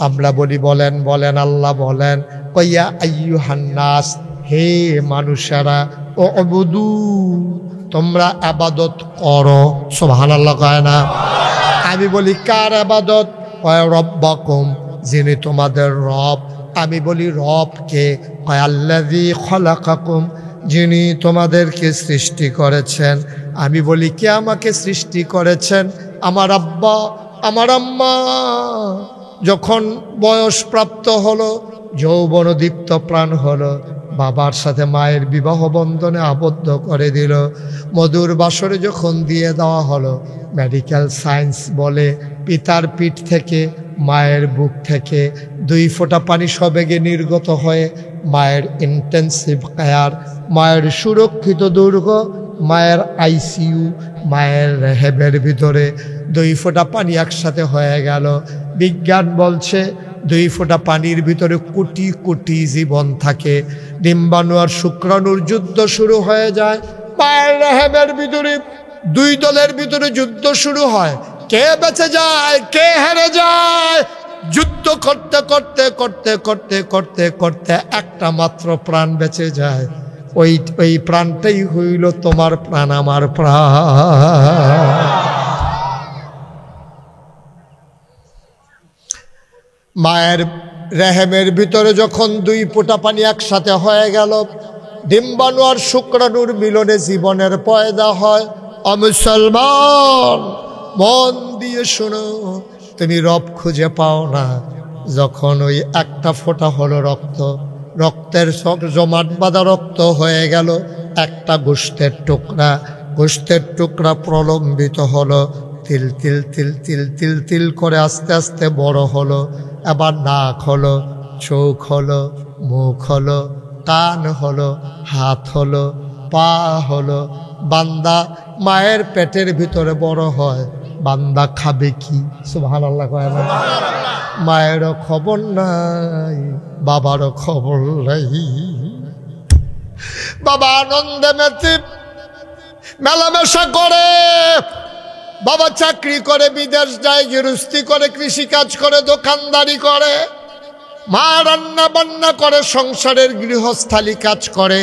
Speaker 1: আমরা বলি বলেন, বলেন আল্লাহ বলেন, ইয়া আইয়ুহান নাস, হে মানুষেরা, ও উবুদু, তোমরা ইবাদত করো। সুবহানাল্লাহ কয় না? আমি বলি কার ইবাদত? কয় রব্বাকুম, যিনি তোমাদের রব। আমি বলি রব কে? কয় আল্লাযী খলাকাকুম, যিনি তোমাদেরকে সৃষ্টি করেছেন। আমি বলি কে আমাকে সৃষ্টি করেছেন? আমার আব্বা, আমার আম্মা যখন বয়স প্রাপ্ত হলো, যৌবন দীপ্ত প্রাণ হলো, বাবার সাথে মায়ের বিবাহ বন্ধনে আবদ্ধ করে দিল। মধুর বাসরে যখন দিয়ে দেওয়া হলো, মেডিকেল সায়েন্স বলে পিতার পিঠ থেকে, মায়ের বুক থেকে 2 ফোঁটা পানি সবেগে নির্গত হয়ে মায়ের ইন্টেন্সিভ কেয়ার, মায়ের সুরক্ষিত দুর্গ, মায়ের আইসিইউ, মায়ের রেহেবের ভিতরে 2 ফোঁটা পানি একসাথে হয়ে গেল। বিজ্ঞান বলছে 2 ফোঁটা পানির ভিতরে কোটি কোটি জীবন থাকে। ডিম্বাণু আর শুক্রাণুর যুদ্ধ শুরু হয়ে যায়। মায়ের রেহেবের ভিতরে 2 দলের ভিতরে যুদ্ধ শুরু হয়। কে বেঁচে যায়, কে হেরে যায়? যুদ্ধ করতে করতে করতে করতে করতে করতে একটা মাত্র প্রাণ বেঁচে যায়। ওই প্রাণটাই হইল তোমার প্রাণ, আমার প্রাণ। মায়ের রেহেমের ভিতরে যখন 2 ফোঁটা পানি একসাথে হয়ে গেল, ডিম্বাণু আর শুক্রাণুর মিলনে জীবনের পয়দা হয়। মুসলমান, মন দিয়ে শোনো, তুমি রব খুঁজে পাও না যখন ওই একটা ফোঁটা হলো রক্ত, রক্তের জমাট বাঁধা রক্ত হয়ে গেল একটা গোশতের টুকরা। গোশতের টুকরা প্রলম্বিত হলো, তিল তিল তিল তিল তিল তিল করে আস্তে আস্তে বড় হলো। এবার নাক হলো, চোখ হলো, মুখ হলো, কান হলো, হাত হলো, পা হলো। বান্দা মায়ের পেটের ভিতরে বড় হয়, বান্দা খাবে কি? সুবহানাল্লাহ কয় না? মায়েরও খবর নাই, বাবারও খবর নাই। বাবা আনন্দে মেতে মেলামেশা করে, বাবা চাকরি করে, বিদেশ যায়, গৃহস্থী করে, কৃষিকাজ করে, দোকানদারি করে। মা রান্না বান্না করে, সংসারের গৃহস্থালী কাজ করে।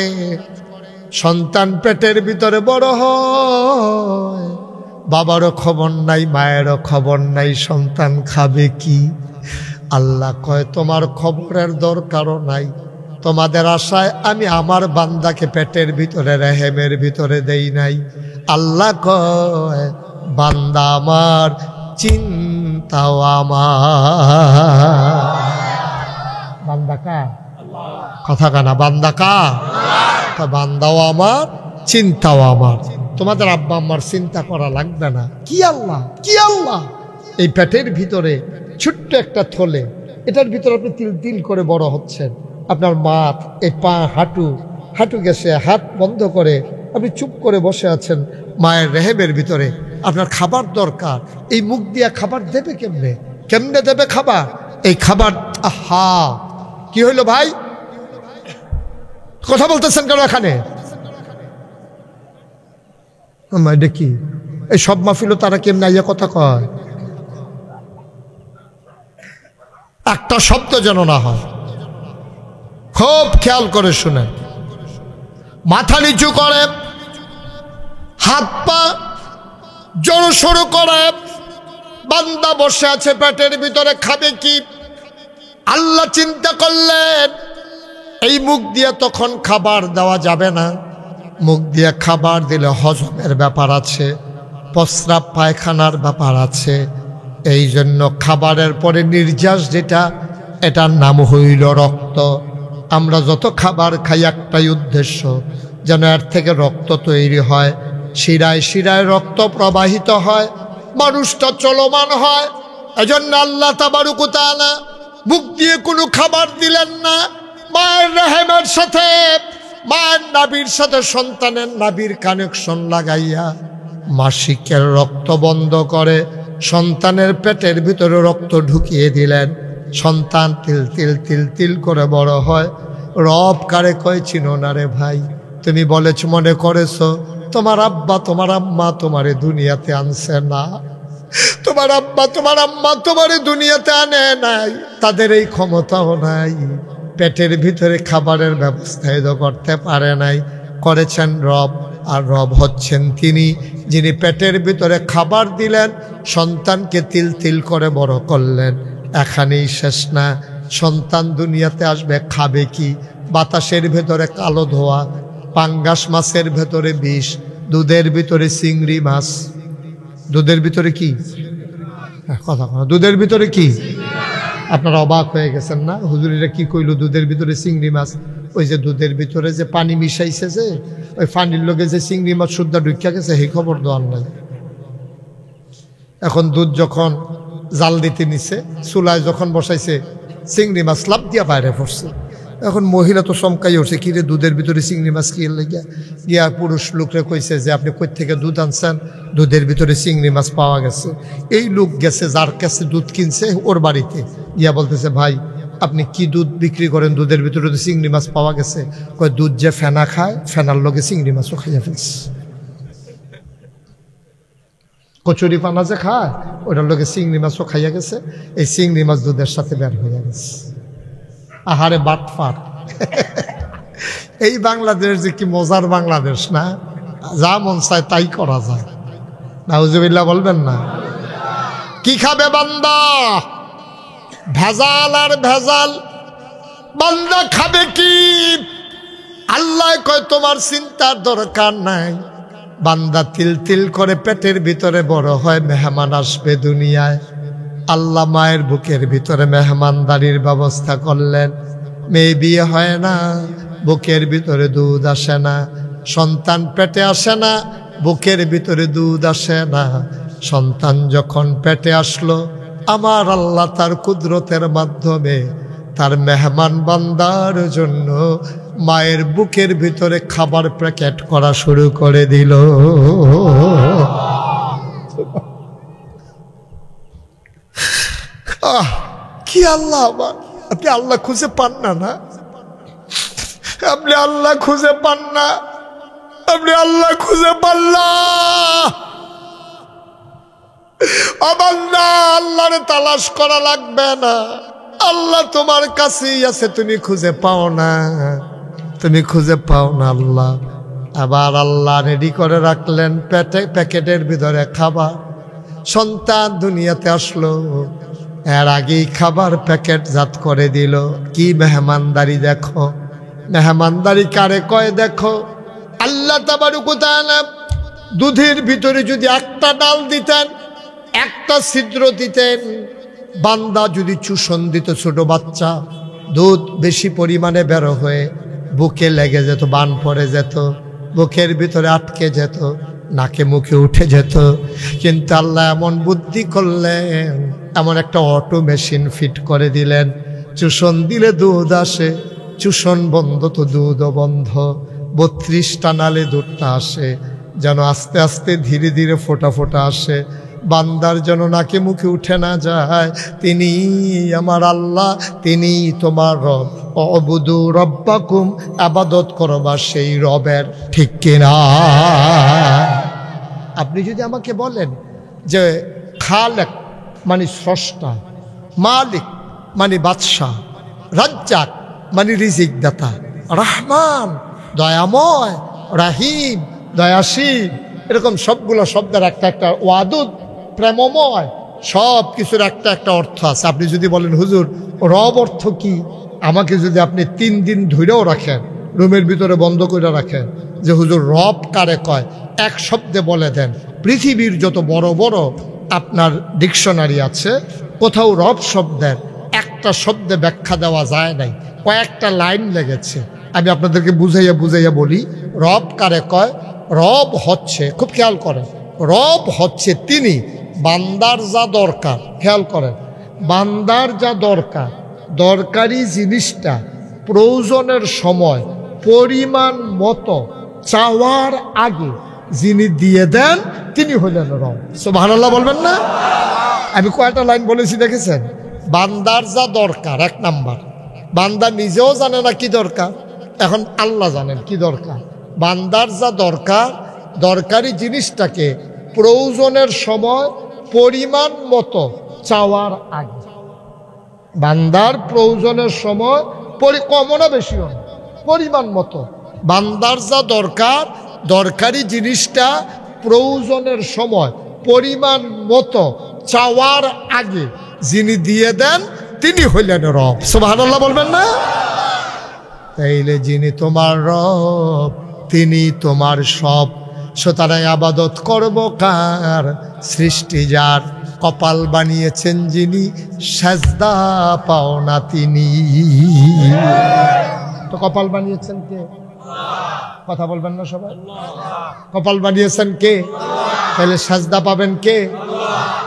Speaker 1: সন্তান পেটের ভিতরে বড় হয়, বাবারও খবর নাই, মায়েরও খবর নাই, সন্তান খাবে কি? আল্লাহ কয় তোমার খবরের দরকারও নাই। তোমাদের আশায় আমি আমার বান্দাকে পেটের ভিতরে রেহেমের ভিতরে দেই নাই। আল্লাহ কয় বান্দা আমার, চিন্তাও আমার। বান্দা কা? কথা কানা, বান্দা কা? বান্দাও আমার, চিন্তাও আমার। তোমাদের আব্বা আম্মার চিন্তা করা লাগবে না। কি আল্লাহ, কি আল্লাহ! এই পেটের ভিতরে ছোট্ট একটা থলে, এটার ভিতরে আপনি তিল তিল করে বড় হচ্ছেন। আপনার মাথ, এই পা, হাঁটু গেছে, হাত বন্ধ করে আপনি চুপ করে বসে আছেন মায়ের রেহেমের ভিতরে। আপনার খাবার দরকার, এই মুখ দিয়া খাবার দেবে কেমনে? কেমনে দেবে খাবার? এই খাবার, আহা কি হইল ভাই? কথা বলতেছেন কেন এখানে? এটা কি? এই সব মাহফিল তারা কেমনে আইয়া কথা কয়? একটা শব্দ যেন না হয়, খুব খেয়াল করে শুনে। মাথা নিচু করে, হাত পা জড়ো সরু করে, বান্দা বসে আছে পেটের ভিতরে, খাবে কি? আল্লাহ চিন্তা করলেন এই মুখ দিয়ে তখন খাবার দেওয়া যাবে না। মুখ দিয়ে খাবার দিলে হজমের ব্যাপার আছে, প্রস্রাব পায়খানার ব্যাপার আছে। এই জন্য খাবারের পরে নির্যাস যেটা, এটার নাম হইল রক্ত। আমরা যত খাবার খাই একটাই উদ্দেশ্য, যেন এর থেকে রক্ত তৈরি হয়, শিরায় শিরায় রক্ত প্রবাহিত হয়, মানুষটা চলমান হয়। এজন্য আল্লাহ তাবারক ওয়া তাআলা মুখ দিয়ে কোনো খাবার দিলেন না। মায়ের রেহেমের সাথে, মায়ের নাভির সাথে সন্তানের নাভির কানেকশন লাগাইয়া মাসিকের রক্ত বন্ধ করে সন্তানের পেটের ভিতরে রক্ত ঢুকিয়ে দিলেন। সন্তান তিল তিল তিল তিল করে বড় হয়। রব কারে কয় চিনো না রে ভাই? তুমি বলেছ, মনে করেছো তোমার আব্বা তোমার আম্মা তোমারে দুনিয়াতে আনছে না? তোমার আব্বা তোমার আম্মা তোমারে দুনিয়াতে আনে নাই, তাদের এই ক্ষমতাও নাই। পেটের ভিতরে খাবারের ব্যবস্থা এত করতে পারে নাই, করেছেন রব। আর রব হচ্ছেন তিনি যিনি পেটের ভিতরে খাবার দিলেন, সন্তানকে তিল তিল করে বড় করলেন। এখানেই শেষ না, সন্তান দুনিয়াতে আসবে, খাবে কি? বাতাসের ভেতরে কালো ধোয়া, পাঙ্গাস মাছের ভেতরে বিষ, দুধের ভিতরে চিংড়ি মাছ। দুধের ভিতরে কি? কথা কথা, দুধের ভিতরে কি? আপনারা অবাক হয়ে গেছেন না? হুজুরিরা কি কইল? দুধের ভিতরে চিংড়ি মাছ। ওই যে দুধের ভিতরে যে পানি মিশাইছে, যে ওই পানির লগে যে চিংড়ি মাছ সুদ্ধা ঢুকিয়া গেছে, সেই খবর দেওয়ার নাই। এখন দুধ যখন জাল দিতে নিছে, চুলায় যখন বসাইছে, চিংড়ি মাছ লাভ দিয়া বাইরে পড়ছে। এখন মহিলা তো চমকাই উঠছে, কিরে দুধের ভিতরে চিংড়ি মাছ কি লেগে গিয়া পুরুষ লোকরে কইছে যে আপনি কই থেকে দুধ আনছেন, দুধের ভিতরে চিংড়ি মাছ পাওয়া গেছে। এই লোক গেছে যার কাছে দুধ কিনছে ওর বাড়িতে গিয়া বলতেছে, ভাই আপনি কি দুধ বিক্রি করেন, দুধের ভিতরে তো চিংড়ি মাছ পাওয়া গেছে। কয় দুধ যে ফেনা খায়, ফেনার লগে চিংড়ি মাছও খাইয়া ফেলছে। কচুরি পানা যে খায় ওটার লগে চিংড়ি মাছও খাইয়া গেছে, এই চিংড়ি মাছ দুধের সাথে বের হইয়া গেছে। আহারে বাটফাট! এই বাংলাদেশ যে কি মজার বাংলাদেশ না, যা মন চায় তাই করা যায়। নাউজুবিল্লাহ বলবেন না? কি খাবে বান্দা? ভেজাল আর ভেজাল। বান্দা খাবে কি? আল্লাহ কয় তোমার চিন্তার দরকার নাই। বান্দা তিল তিল করে পেটের ভিতরে বড় হয়, মেহমান আসবে দুনিয়ায়। আল্লাহ মায়ের বুকের ভিতরে মেহমানদারির ব্যবস্থা করলেন। মেয়ে বিয়ে হয় না, বুকের ভিতরে দুধ আসে না, সন্তান পেটে আসে না, বুকের ভিতরে দুধ আসে না। সন্তান যখন পেটে আসলো, আমার আল্লাহ তার কুদরতের মাধ্যমে তার মেহমান বান্দার জন্য মায়ের বুকের ভিতরে খাবার প্যাকেট করা শুরু করে দিল। কি আল্লাহ! আবার আপনি আল্লাহ খুঁজে পান না? না, আপনি আল্লাহ খুঁজে পান না, আপনি আল্লাহ খুঁজে পান না। আল্লাহরে তালাশ করা লাগবে না, আল্লাহ তোমার কাছেই আছে, তুমি খুঁজে পাও না, তুমি খুঁজে পাও না আল্লাহ। আবার আল্লাহ রেডি করে রাখলেন প্যাকেটের ভিতরে খাবার। সন্তান দুনিয়াতে আসলো, এর আগেই খাবার প্যাকেট জাত করে দিল। কি মেহমানদারি দেখো! মেহমানদারি কারে কয় দেখো। আল্লাহ তাবারক ওয়া তাআলা দুধের ভিতরে যদি একটা ডাল দিতেন, একটা ছিদ্র দিতেন, বান্দা যদি চুষণ দিত, ছোট বাচ্চা, দুধ বেশি পরিমাণে বের হয়ে বুকে লেগে যেত, বান পড়ে যেত, বুকের ভিতরে আটকে যেত, নাকে মুখে উঠে যেত। কিন্তু আল্লাহ এমন বুদ্ধি করলেন, এমন একটা অটো মেশিন ফিট করে দিলেন, চুষণ দিলে দুধ আসে, চুষণ বন্ধ তো দুধও বন্ধ। 32টা নালে দুধটা আসে, যেন আস্তে আস্তে ধীরে ধীরে ফোটা ফোটা আসে, বান্দার যেন নাকে মুখে উঠে না যায়। তিনি আমার আল্লাহ, তিনি তোমার রব। অবুদু রব্বাকুম, আবাদত করবা সেই রবের, ঠিক কিনা? আপনি যদি আমাকে বলেন যে খালেক মানে স্রষ্টা, মালিক মানে বাদশাহ, রাজ্জাক মানে রিজিক দাতা, রহমান দয়াময়, রাহিম দয়াশীল, এরকম সবগুলো শব্দের একটা একটা ওয়াদুদ প্রেমময়, সব কিছুর একটা একটা অর্থ আছে। আপনি যদি বলেন হুজুর রব অর্থ কি, আমাকে যদি আপনি 3 দিন ধরেও রাখেন, রুমের ভিতরে বন্ধ করে রাখেন, যে হুজুর রব কারে কয়, এক শব্দে বলে দেন। পৃথিবীর যত বড় বড় আপনার ডিকশনারি আছে, কোথাও রব শব্দের একটা শব্দে ব্যাখ্যা দেওয়া যায় নাই, কয়েকটা লাইন লেগেছে। আমি আপনাদেরকে বুঝাইয়া বুঝাইয়া বলি, রব কারে কয়। রব হচ্ছে, খুব খেয়াল করেন, রব হচ্ছে তিনি বান্দার যা দরকার, খেয়াল করেন, বান্দার যা দরকার, দরকারি জিনিসটা প্রয়োজনের সময় পরিমাণ মতো চাওয়ার আগে যিনি দিয়ে দেন, তিনি হলেন রব। সুবহানাল্লাহ বলবেন না? আমি কয়টা লাইন বলেছি দেখেছেন? বান্দার যা দরকার, 1 নাম্বার, বান্দা নিজেও জানে না কি দরকার, এখন আল্লাহ জানেন কি দরকার। বান্দার যা দরকার, দরকারি জিনিসটাকে প্রয়োজনের সময় পরিমাণ মতো চাওয়ার আগে, বান্দার প্রয়োজনের সময় কমও না বেশিও না, পরিমাণ মতো বান্দার যা দরকার, দরকারি জিনিসটা প্রয়োজনের সময় পরিমাণ মতো চাওয়ার আগে যিনি দিয়ে দেন, তিনি হইলেন রব। সুবহানাল্লাহ বলবেন না? তাইলে যিনি তোমার রব, তিনি তোমার সব। সুতরাং আবাদত করব কার? সৃষ্টি যার, কপাল বানিয়েছেন যিনি, সেজদা পাও না তিনি। তো কপাল বানিয়েছেন কে? কথা বলবেন না সবাই? কপাল বানিয়েছেন কে? তাহলে সেজদা পাবেন কে?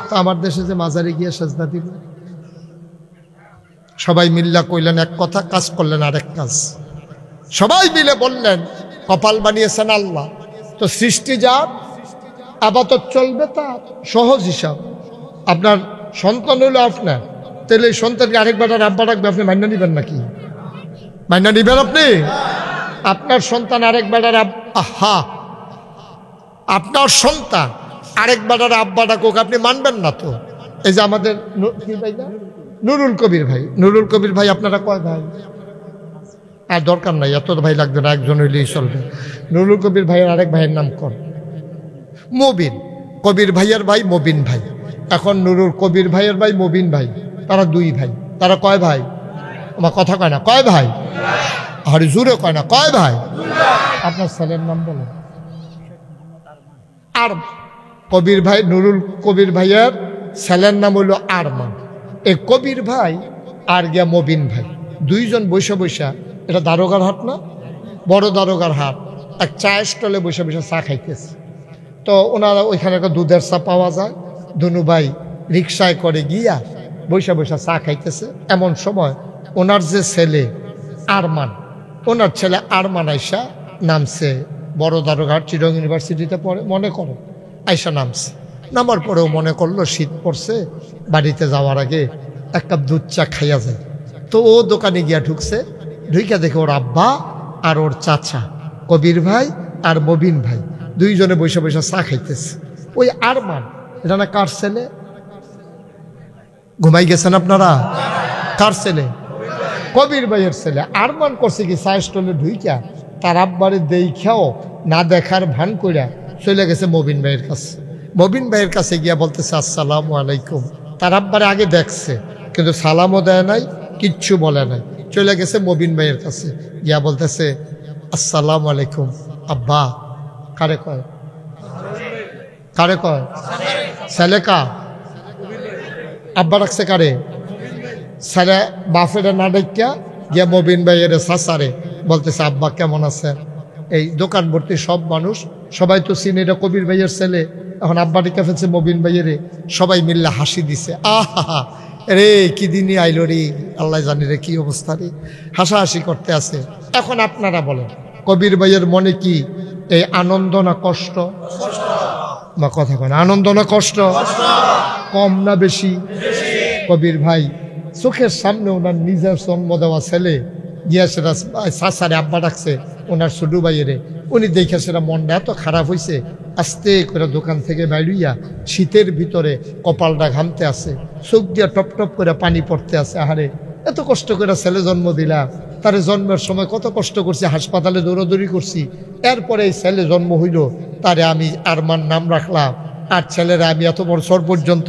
Speaker 1: তো আমার দেশে যে মাজারে গিয়ে সেজদা দিবে, সবাই মিল্লা কইলেন এক কথা, কাজ করলেন আরেক কাজ। সবাই মিলে বললেন কপাল বানিয়েছেন আল্লাহ, তো সৃষ্টি যার আবাদত চলবে তার। সহজ হিসাব। আপনার সন্তান হলো আপনার, তাহলে এই সন্তানকে আরেকবার আব্বা রাখবে, আপনি মাইনা নিবেন নাকি? মাইনা নিবেন আপনি? আপনার সন্তান আরেকবার আহা, আপনার সন্তান আরেকবার আব্বা ডাকুক, আপনি মানবেন না তো? এই যে আমাদের কি ভাই না, নুরুল কবির ভাই, নুরুল কবির ভাই আপনারা কয় ভাই? আর দরকার নাই, এত ভাই লাগবে না, একজন হইলেই চলবে। নুরুল কবির ভাইয়ের আরেক ভাইয়ের নাম কর মবিন। কবির ভাইয়ের ভাই মবিন ভাই। এখন নুরুল কবির ভাইয়ের ভাই মবিন ভাই, তারা দুই ভাই। তারা কয় ভাই? আমার কথা কয় না, কয় ভাই? আর জুড়ে কয় না, কয় ভাই? আপনার ছেলের নাম বলেন। আর কবির ভাই, নুরুল কবির ভাইয়ের ছেলের নাম হইল আরমান। এই কবির ভাই আর গিয়া মবিন ভাই দুইজন বৈশা বৈশা, এটা দারোগার হাট না, বড় দারোগার হাট, এক চায়ের স্টলে বৈশা বৈশা চা খাইতেছে। তো ওনারা ওইখানে একটা দুধের চা পাওয়া যায়, দুনু ভাই রিক্সায় করে গিয়া বৈশা বৈশা চা খাইতেছে। এমন সময় ওনার যে ছেলে আরমান, ওনার ছেলে আরমান আইসা নামছে, বড় দারোগার, চিরং ইউনিভার্সিটিতে পড়ে মনে করো, আইসা নামছে। নামার পরেও মনে করলো শীত পড়ছে, বাড়িতে যাওয়ার আগে এক কাপ দুধ চা খাইয়া যায়। তো ও দোকানে গিয়া ঢুকছে, ঢুইকা দেখে ওর আব্বা আর ওর চাচা কবির ভাই আর মবিন ভাই দুইজনে বসে বসে চা খাইতেছে। ওই আরমান, এটা না কার ছেলে? ঘুমাই গেছেন আপনারা? কার ছেলে? কবির ভাইয়ের ছেলে। আরমান করছে কি, চা স্টলে ঢুইকা তার আব্বারে দেখাও না দেখার ভান কইরা চলে গেছে মবিন ভাইয়ের কাছে। মবিন ভাইয়ের কাছে গিয়া বলতেছে আসসালামু আলাইকুম। তার আব্বারে আগে দেখছে কিন্তু সালামও দেয় নাই, কিচ্ছু বলে নাই। চলে গেছে মবিন ভাইয়ের কাছে, গিয়া বলতেছে আসসালামু আলাইকুম। আব্বা কারে কয়? কারে কয়? ছেলে কা? আব্বা রাখছে কারে? ছেলে বাফেরা না ডাইকা গিয়া মবিন ভাইয়ের চাচারে বলতেছে আব্বা কেমন আছে? এই দোকান ভর্তি সব মানুষ, সবাই তো চিনে এটা কবির ভাইয়ের ছেলে। এখন আব্বা ডেকে ফেলছে মবিন ভাইয়ের, সবাই মিল্লা হাসি দিছে। আহা রে, কি দিনই আইলো রে, আল্লাহ জানি রে কি অবস্থা রে, হাসাহাসি করতে আছে। এখন আপনারা বলেন কবির ভাইয়ের মনে কি এই আনন্দ না কষ্ট? বা কথা কয় না, আনন্দ না কষ্ট? কম না বেশি? কবির ভাই চোখের সামনে ওনার নিজের জন্ম দেওয়া ছেলে গিয়া সেটা চাচারে আব্বা ডাকছে, ওনার ছোট ভাইয়েরে। উনি দেখে সেটা মনটা এত খারাপ হয়েছে, আস্তে করে দোকান থেকে বাইরিয়া শীতের ভিতরে কপালটা ঘামতে আছে, চোখ দিয়া টপ টপ করে পানি পড়তে আছে। আহারে, এত কষ্ট করে ছেলে জন্ম দিলাম, তার জন্মের সময় কত কষ্ট করছি, হাসপাতালে দৌড়াদৌড়ি করছি, এরপরে এই ছেলে জন্ম হইল, তারে আমি আরমান নাম রাখলাম। আর ছেলেরা আমি এত বছর পর্যন্ত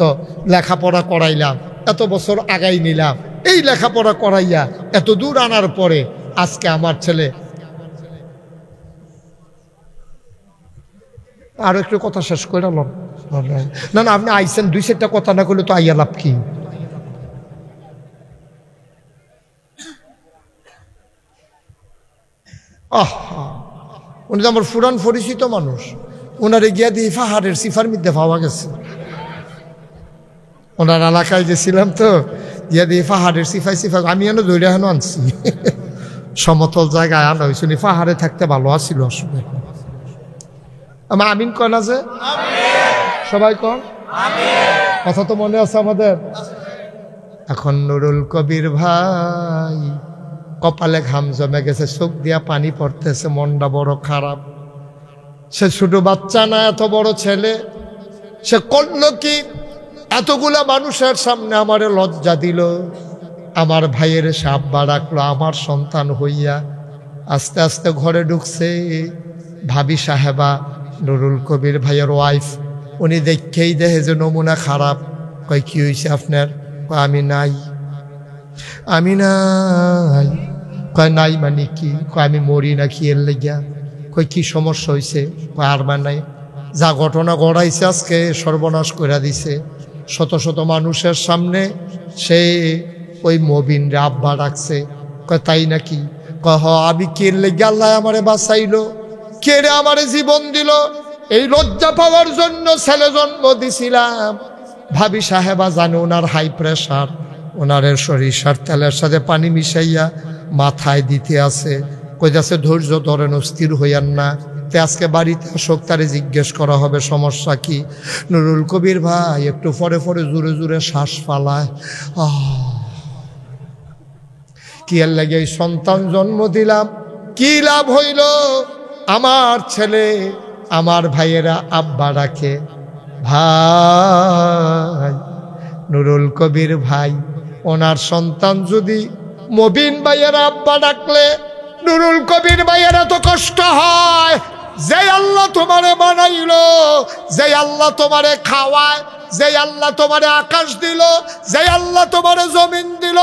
Speaker 1: লেখাপড়া করাইলাম, এত বছর আগাই নিলাম, এই লেখাপড়া করাইয়া এত দূর আনার পরে আজকে আমার ছেলে। আরো একটু কথা শেষ করে না না, আপনি আইসেন, দুই চারটা কথা না করলে তো আইয়া লাভ কি? আহা, উনি তো আমার পুরান পরিচিত মানুষ। ওনারে গিয়া দিয়ে পাহাড়ের সিফার মধ্যে পাওয়া গেছে। ওনার এলাকায় গেছিলাম তো, গিয়া দিয়ে পাহাড়ের সিফাই আমি এনে দৌড়ে হেন আনছি। সমতল জায়গায় আনা হয়েছে, উনি পাহাড়ে থাকতে ভালো আসছিল। আসলে আমার আমিন কয় না যে? সবাই কন কথা তো মনে আছে আমাদের। এখন নুরুল কবির ভাই কপালে ঘাম জমে গেছে, চোখ দিয়া পানি পড়তেছে, মনটা বড় খারাপ। সে ছোট বাচ্চা না, এত বড় ছেলে, সে করলো কি? এতগুলা মানুষের সামনে আমারে লজ্জা দিল, আমার ভাইয়ের সে আব্বা রাখলো আমার সন্তান হইয়া। আস্তে আস্তে ঘরে ঢুকছে ভাবি সাহেবা, নুরুল কবির ভাইয়ের ওয়াইফ। উনি দেখেই দেখে যে নমুনা খারাপ। কয় কি হয়েছে আপনার? কয় আমি নাই। আমি নাই? কয় নাই মানে কি? কয় আমি মরি নাকি এর লেগিয়া। কয় কি সমস্যা হয়েছে? কয় আর মানে যা ঘটনা ঘটাইছে আজকে সর্বনাশ করে দিছে। শত শত মানুষের সামনে সে ওই মবিন রে আব্বা ডাকছে। কয় তাই নাকি? কয় হ, আমি কে লেগে আল্লাহ আমারে বাঁচাইলো, কে রে আমারে জীবন দিল, এই লজ্জা পাওয়ার জন্য ছেলে জন্ম দিছিলাম। ভাবি সাহেবা জানে ওনার হাই প্রেশার, ওনারের সরিষার তেলের সাথে পানি মিশাইয়া মাথায় দিতে আছে, কইতাছে ধৈর্য ধরেন, স্থির হইয়ান না। তে আজকে বাড়িতে আসুক, তারে জিজ্ঞেস করা হবে সমস্যা কি। নুরুল কবির ভাই একটু পরে পরে জোরে জোরে শ্বাস ফালায়। কি আর লাগে এই সন্তান জন্ম দিলাম, কি লাভ হইল? আমার ছেলে আমার ভাইয়েরা আব্বা ডাকে। ভাই নুরুল কবির ভাই ওনার সন্তান যদি মবিন ভাইয়েরা আব্বা ডাকলে নুরুল কবির ভাইয়েরা তো কষ্ট হয়। যে আল্লাহ তোমারে বানাইলো, যে আল্লাহ তোমারে খাওয়ায়, যে আল্লাহ তোমারে আকাশ দিল, যে আল্লাহ তোমারে জমিন দিল,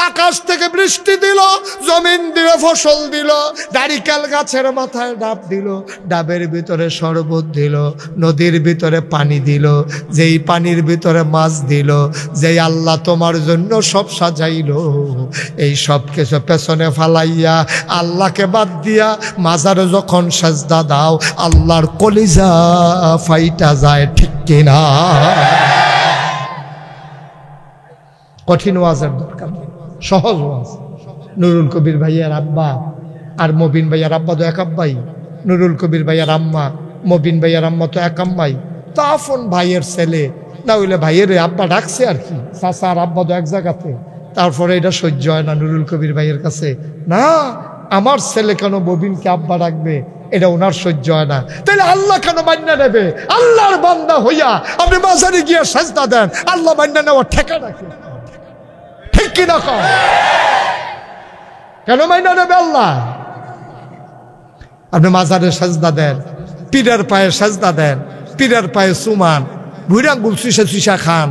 Speaker 1: আকাশ থেকে বৃষ্টি দিল, জমিন দিল ফসল দিল, নারিকেল গাছের মাথায় ডাব দিল, ডাবের ভিতরে শরবত দিল, নদীর ভিতরে পানি দিল, যেই পানির ভিতরে মাছ দিল, যেই আল্লাহ তোমার জন্য সব সাজাইল, এই সব কিছু পেছনে ফালাইয়া আল্লাহকে বাদ দিয়া মাজারে যখন সাজদা দাও, আল্লাহর কলিজা ফাইটা যায়, ঠিক কিনা? কঠিন ওয়াজের দরকার, সহজ ওয়াজ। নুরুল কবির ভাইয়ার আব্বা আর মবিন ভাইয়ার আব্বা তো এক আব্বাই, নুরুল কবির ভাইয়ার আম্মা মবিন ভাইয়ার আম্মা তো এক আম্মাই, তো আপন ভাইয়ের ছেলে না হইলে ভাইয়ের আব্বা ডাকছে আর কি, চাচা আর আব্বা তো এক জায়গাতে। তারপরে এটা সহ্য হয় না নুরুল কবির ভাইয়ের কাছে, না আমার ছেলে কেন মবিনকে আব্বা ডাকবে, এটা ওনার সহ্য হয় না। তাহলে আল্লাহ কেন মান্না নেবে? আল্লাহর বান্দা হইয়া আপনি বাজারে গিয়ে সাজদা দেন, আল্লাহ মান্না নেওয়ার ঠিকানা কি? ঠিক কিনা কও? কেন মান্না নেবে আল্লাহ? আপনি মাজারে সাজদা দেন, পীরের পায়ে সাজদা দেন, পীরের পায়ে সুমান, ভুইরা আঙ্গুল চুষা চুষা খান,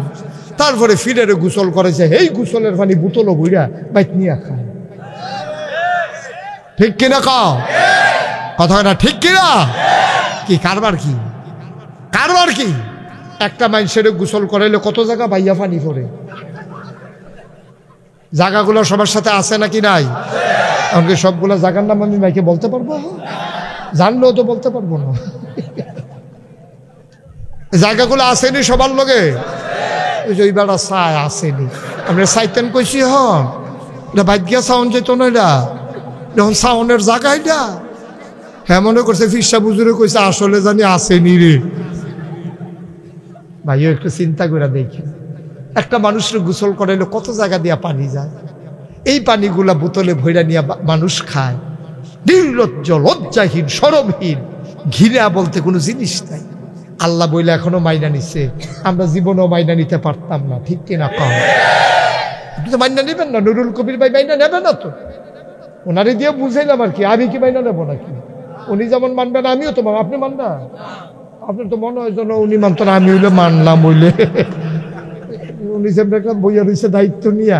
Speaker 1: তারপরে ফিরের গোসল করেছে, এই গোসলের পানি বোতলও ভুইরা বাইক নিয়ে খান। ঠিক কিনা কও? কথা না ঠিক কিনা? কি কারবার কি? কারবার কি? একটা মানুষের গোসল করাইলে কত জায়গা বাইয়া পানি পড়ে। জায়গাগুলো সবার সাথে আছে নাকি নাই? এমনকি সবগুলো জায়গার নাম আমি মাইকে বলতে পারবো? জানলেও তো বলতে পারবো না। জায়গাগুলো আসেনি সবার লগে? ওই বেড়া চায় আসেনি, আমরা চাইতেন কইছি হন এটা বাইক গিয়া সাউন্ড যেত না, এটা যখন সাউন্ডের জায়গা এটা। হ্যাঁ মনে করছে ফিরসা বুজুরে কইছে আসলে জানি আসেনি রে। ভাইও একটু চিন্তা করে দেখেন, একটা মানুষের গোসল করাইলে কত জায়গা দিয়া পানি যায়, এই পানিগুলা বোতলে ভইরা নিয়ে মানুষ খায়, নির্লজ্জ লজ্জাহীন শরমহীন, ঘৃণা বলতে কোনো জিনিস নাই। আল্লাহ বইলে এখনো মাইনা নিচ্ছে, আমরা জীবনেও মাইনা নিতে পারতাম না। ঠিক কিনা কম? আপনি তো মাইনা নেবেন না, নুরুল কবির ভাই মাইনা নেবে না তো, ওনারে দিয়ে বুঝাইলাম আর কি, আমি কি মাইনা নেবো নাকি? উনি যেমন মানবেন আমিও তো মানব, আপনি মানবেন? আপনার তো মনে হয় যেন উনি মানত না, আমি হইলে মানলাম, হইলে উনি যেমন একটা বইয়া রয়েছে দায়িত্ব নিয়ে,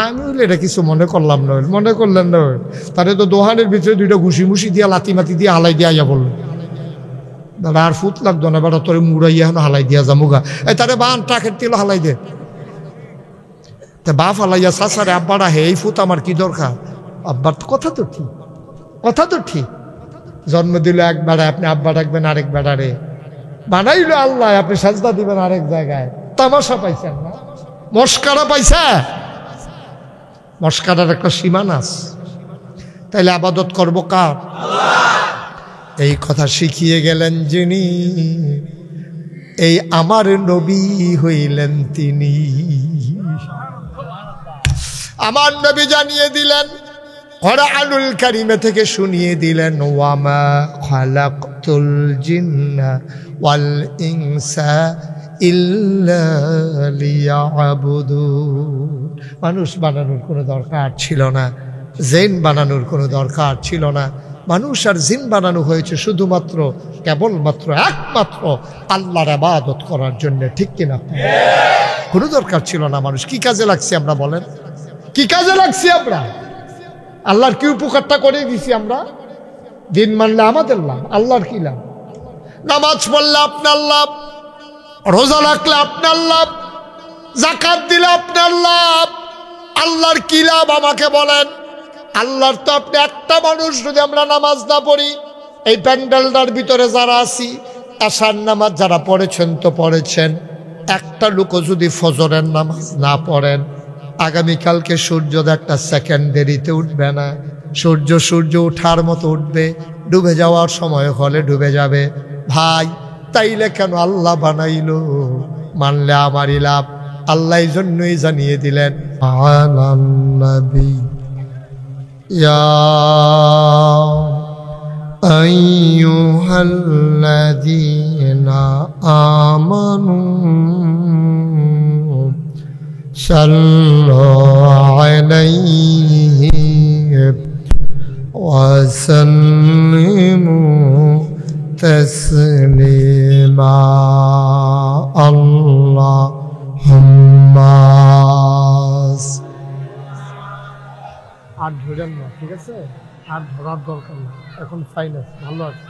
Speaker 1: আমি হইলে এটা কিছু মনে করলাম না, মনে করলেন না, তাহলে তো দোহানের ভিতরে দুইটা ঘুষি মুসি দিয়া লাতি মাতি দিয়ে হালাই দিয়ে আইয়া বললো, দাদা আর ফুট লাগতো না, বেটা তোরে মুড়াইয়া এখন হালাই দিয়া যামুগা, এই তারে বান ট্রাকের তেল হালাই দে, তা বাপ হালাইয়া চাচারে আব্বারা হে এই ফুট আমার কি দরকার? আব্বার তো কথা তো ঠিক, কথা তো ঠিক। জন্ম দিল এক বেড়ায়, আপনি আব্বা ডাকবেন আরেক বেড়ারে, বানাইলো আল্লাহ, আপনি সাজদা দিবেন আরেক জায়গায়। তামাশা পাইছেন না? মস্কারা পাইছে? মস্কারার একটা সীমানা আছে। তাইলে আবাদত করবো কার? এই কথা শিখিয়ে গেলেন যিনি, এই আমার নবী হইলেন তিনি। আমার নবী জানিয়ে দিলেন, কোরআনুল কারীমে থেকে শুনিয়ে দিলেন, ওয়ামা খালাকতুল জিন্না ওয়াল ইনসা ইল্লা লিয়াবুদুন। মানুষ বানানোর কোনো দরকার ছিল না, জিন বানানোর কোনো দরকার ছিল না। মানুষ আর জিন বানানো হয়েছে শুধুমাত্র কেবলমাত্র একমাত্র আল্লাহর ইবাদত করার জন্য। ঠিক কিনা? কোনো দরকার ছিল না। মানুষ কি কাজে লাগছে আমরা বলেন? কি কাজে লাগছি আমরা? আল্লাহর কি উপকারটা করে দিছি আমরা? দিন মানলে আমাদের লাভ, আল্লাহর কি লাভ? নামাজ পড়লে আপনার লাভ, রোজা রাখলে আপনার লাভ, যাকাত দিলে আপনার লাভ। আল্লাহর কি লাভ আমাকে বলেন? আল্লাহর তো আপনি একটা মানুষ যদি আমরা নামাজ না পড়ি, এই প্যান্ডেলটার ভিতরে যারা আছি, আশার নামাজ যারা পড়েছেন তো পড়েছেন, একটা লোকও যদি ফজরের নামাজ না পড়েন, আগামীকালকে সূর্য একটা সেকেন্ড দেরিতে উঠবে না, সূর্য ওঠার মতো উঠবে, ডুবে যাওয়ার সময় হলে ডুবে যাবে। ভাই তাইলে কেন আল্লাহ বানাইলো? মানলে আমারই লাভ। আল্লাহ এই জন্যই জানিয়ে দিলেন, আলান নবী ইয়া আইয়ুহাল্লাযীনা আমানু সাল্লু আলাইহি ওয়া সাল্লিমু তাসলিমা। আল্লাহুম্মা আর ধরেন না, ঠিক আছে? আর ধরার দরকার নেই, এখন ফাইনাল ভালো আছে।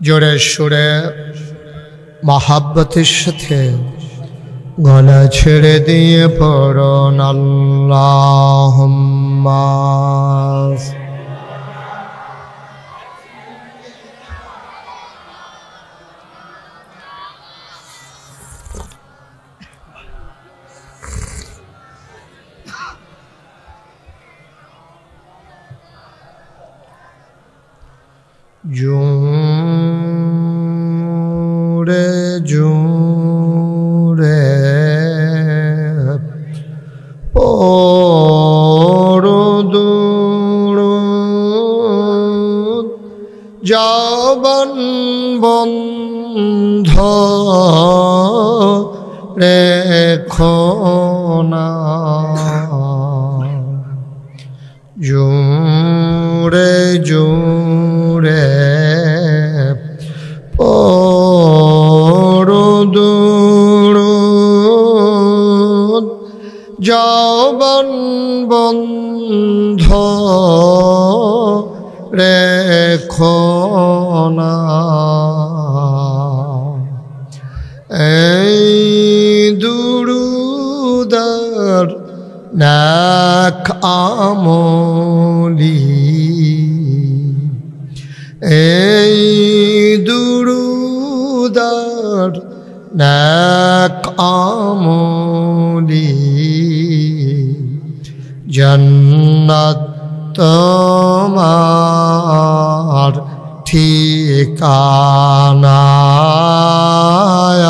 Speaker 1: জোরে সুরে মহাব্বতের সাথে গলা ছেড়ে দিয়ে পড়ুন আল্লাহুম্মা। জোরে জোরে পড়ুন, জবান বন্ধ রেখো না। জোরে জোরে পড়ুন, জবান বন্ধ রেখো না। এই দুরুদার নেক আমলি, এই দুরুদার নেক আমলি, জান্নাত তোমার ঠিকানা।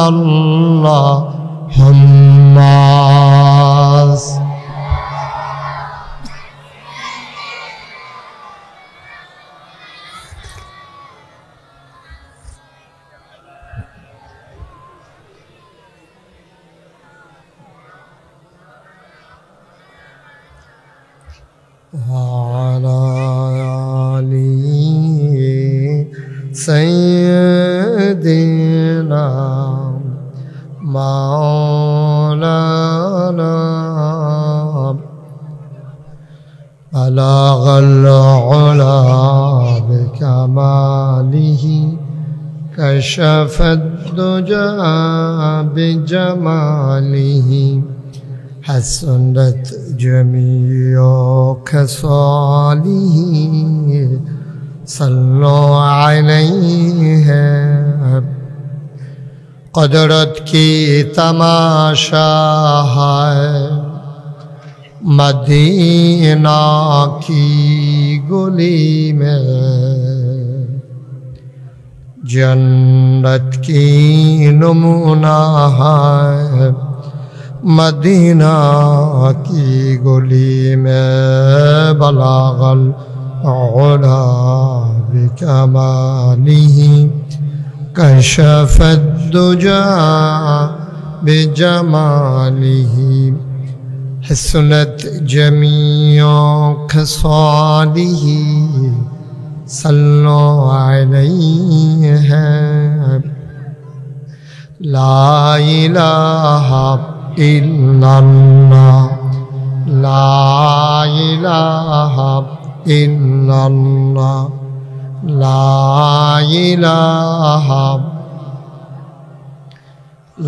Speaker 1: আল্লাহুম্মা وعلى آل سيدنا مولانا بلغ العلا بكماله كشف الدجى بجماله حسنت جميع خصاله صلوا عليه قدرت کی تماشا ہے مدینہ کی گلی میں جنت کی نمونہ ہے مدینہ کی گلی میں بلغ العلا بکمالہ کشف الدجى بجمالہ حسنت جميع خصالہ صلوا علیہ لا الہ الا اللہ لا الہ الا اللہ لا الہ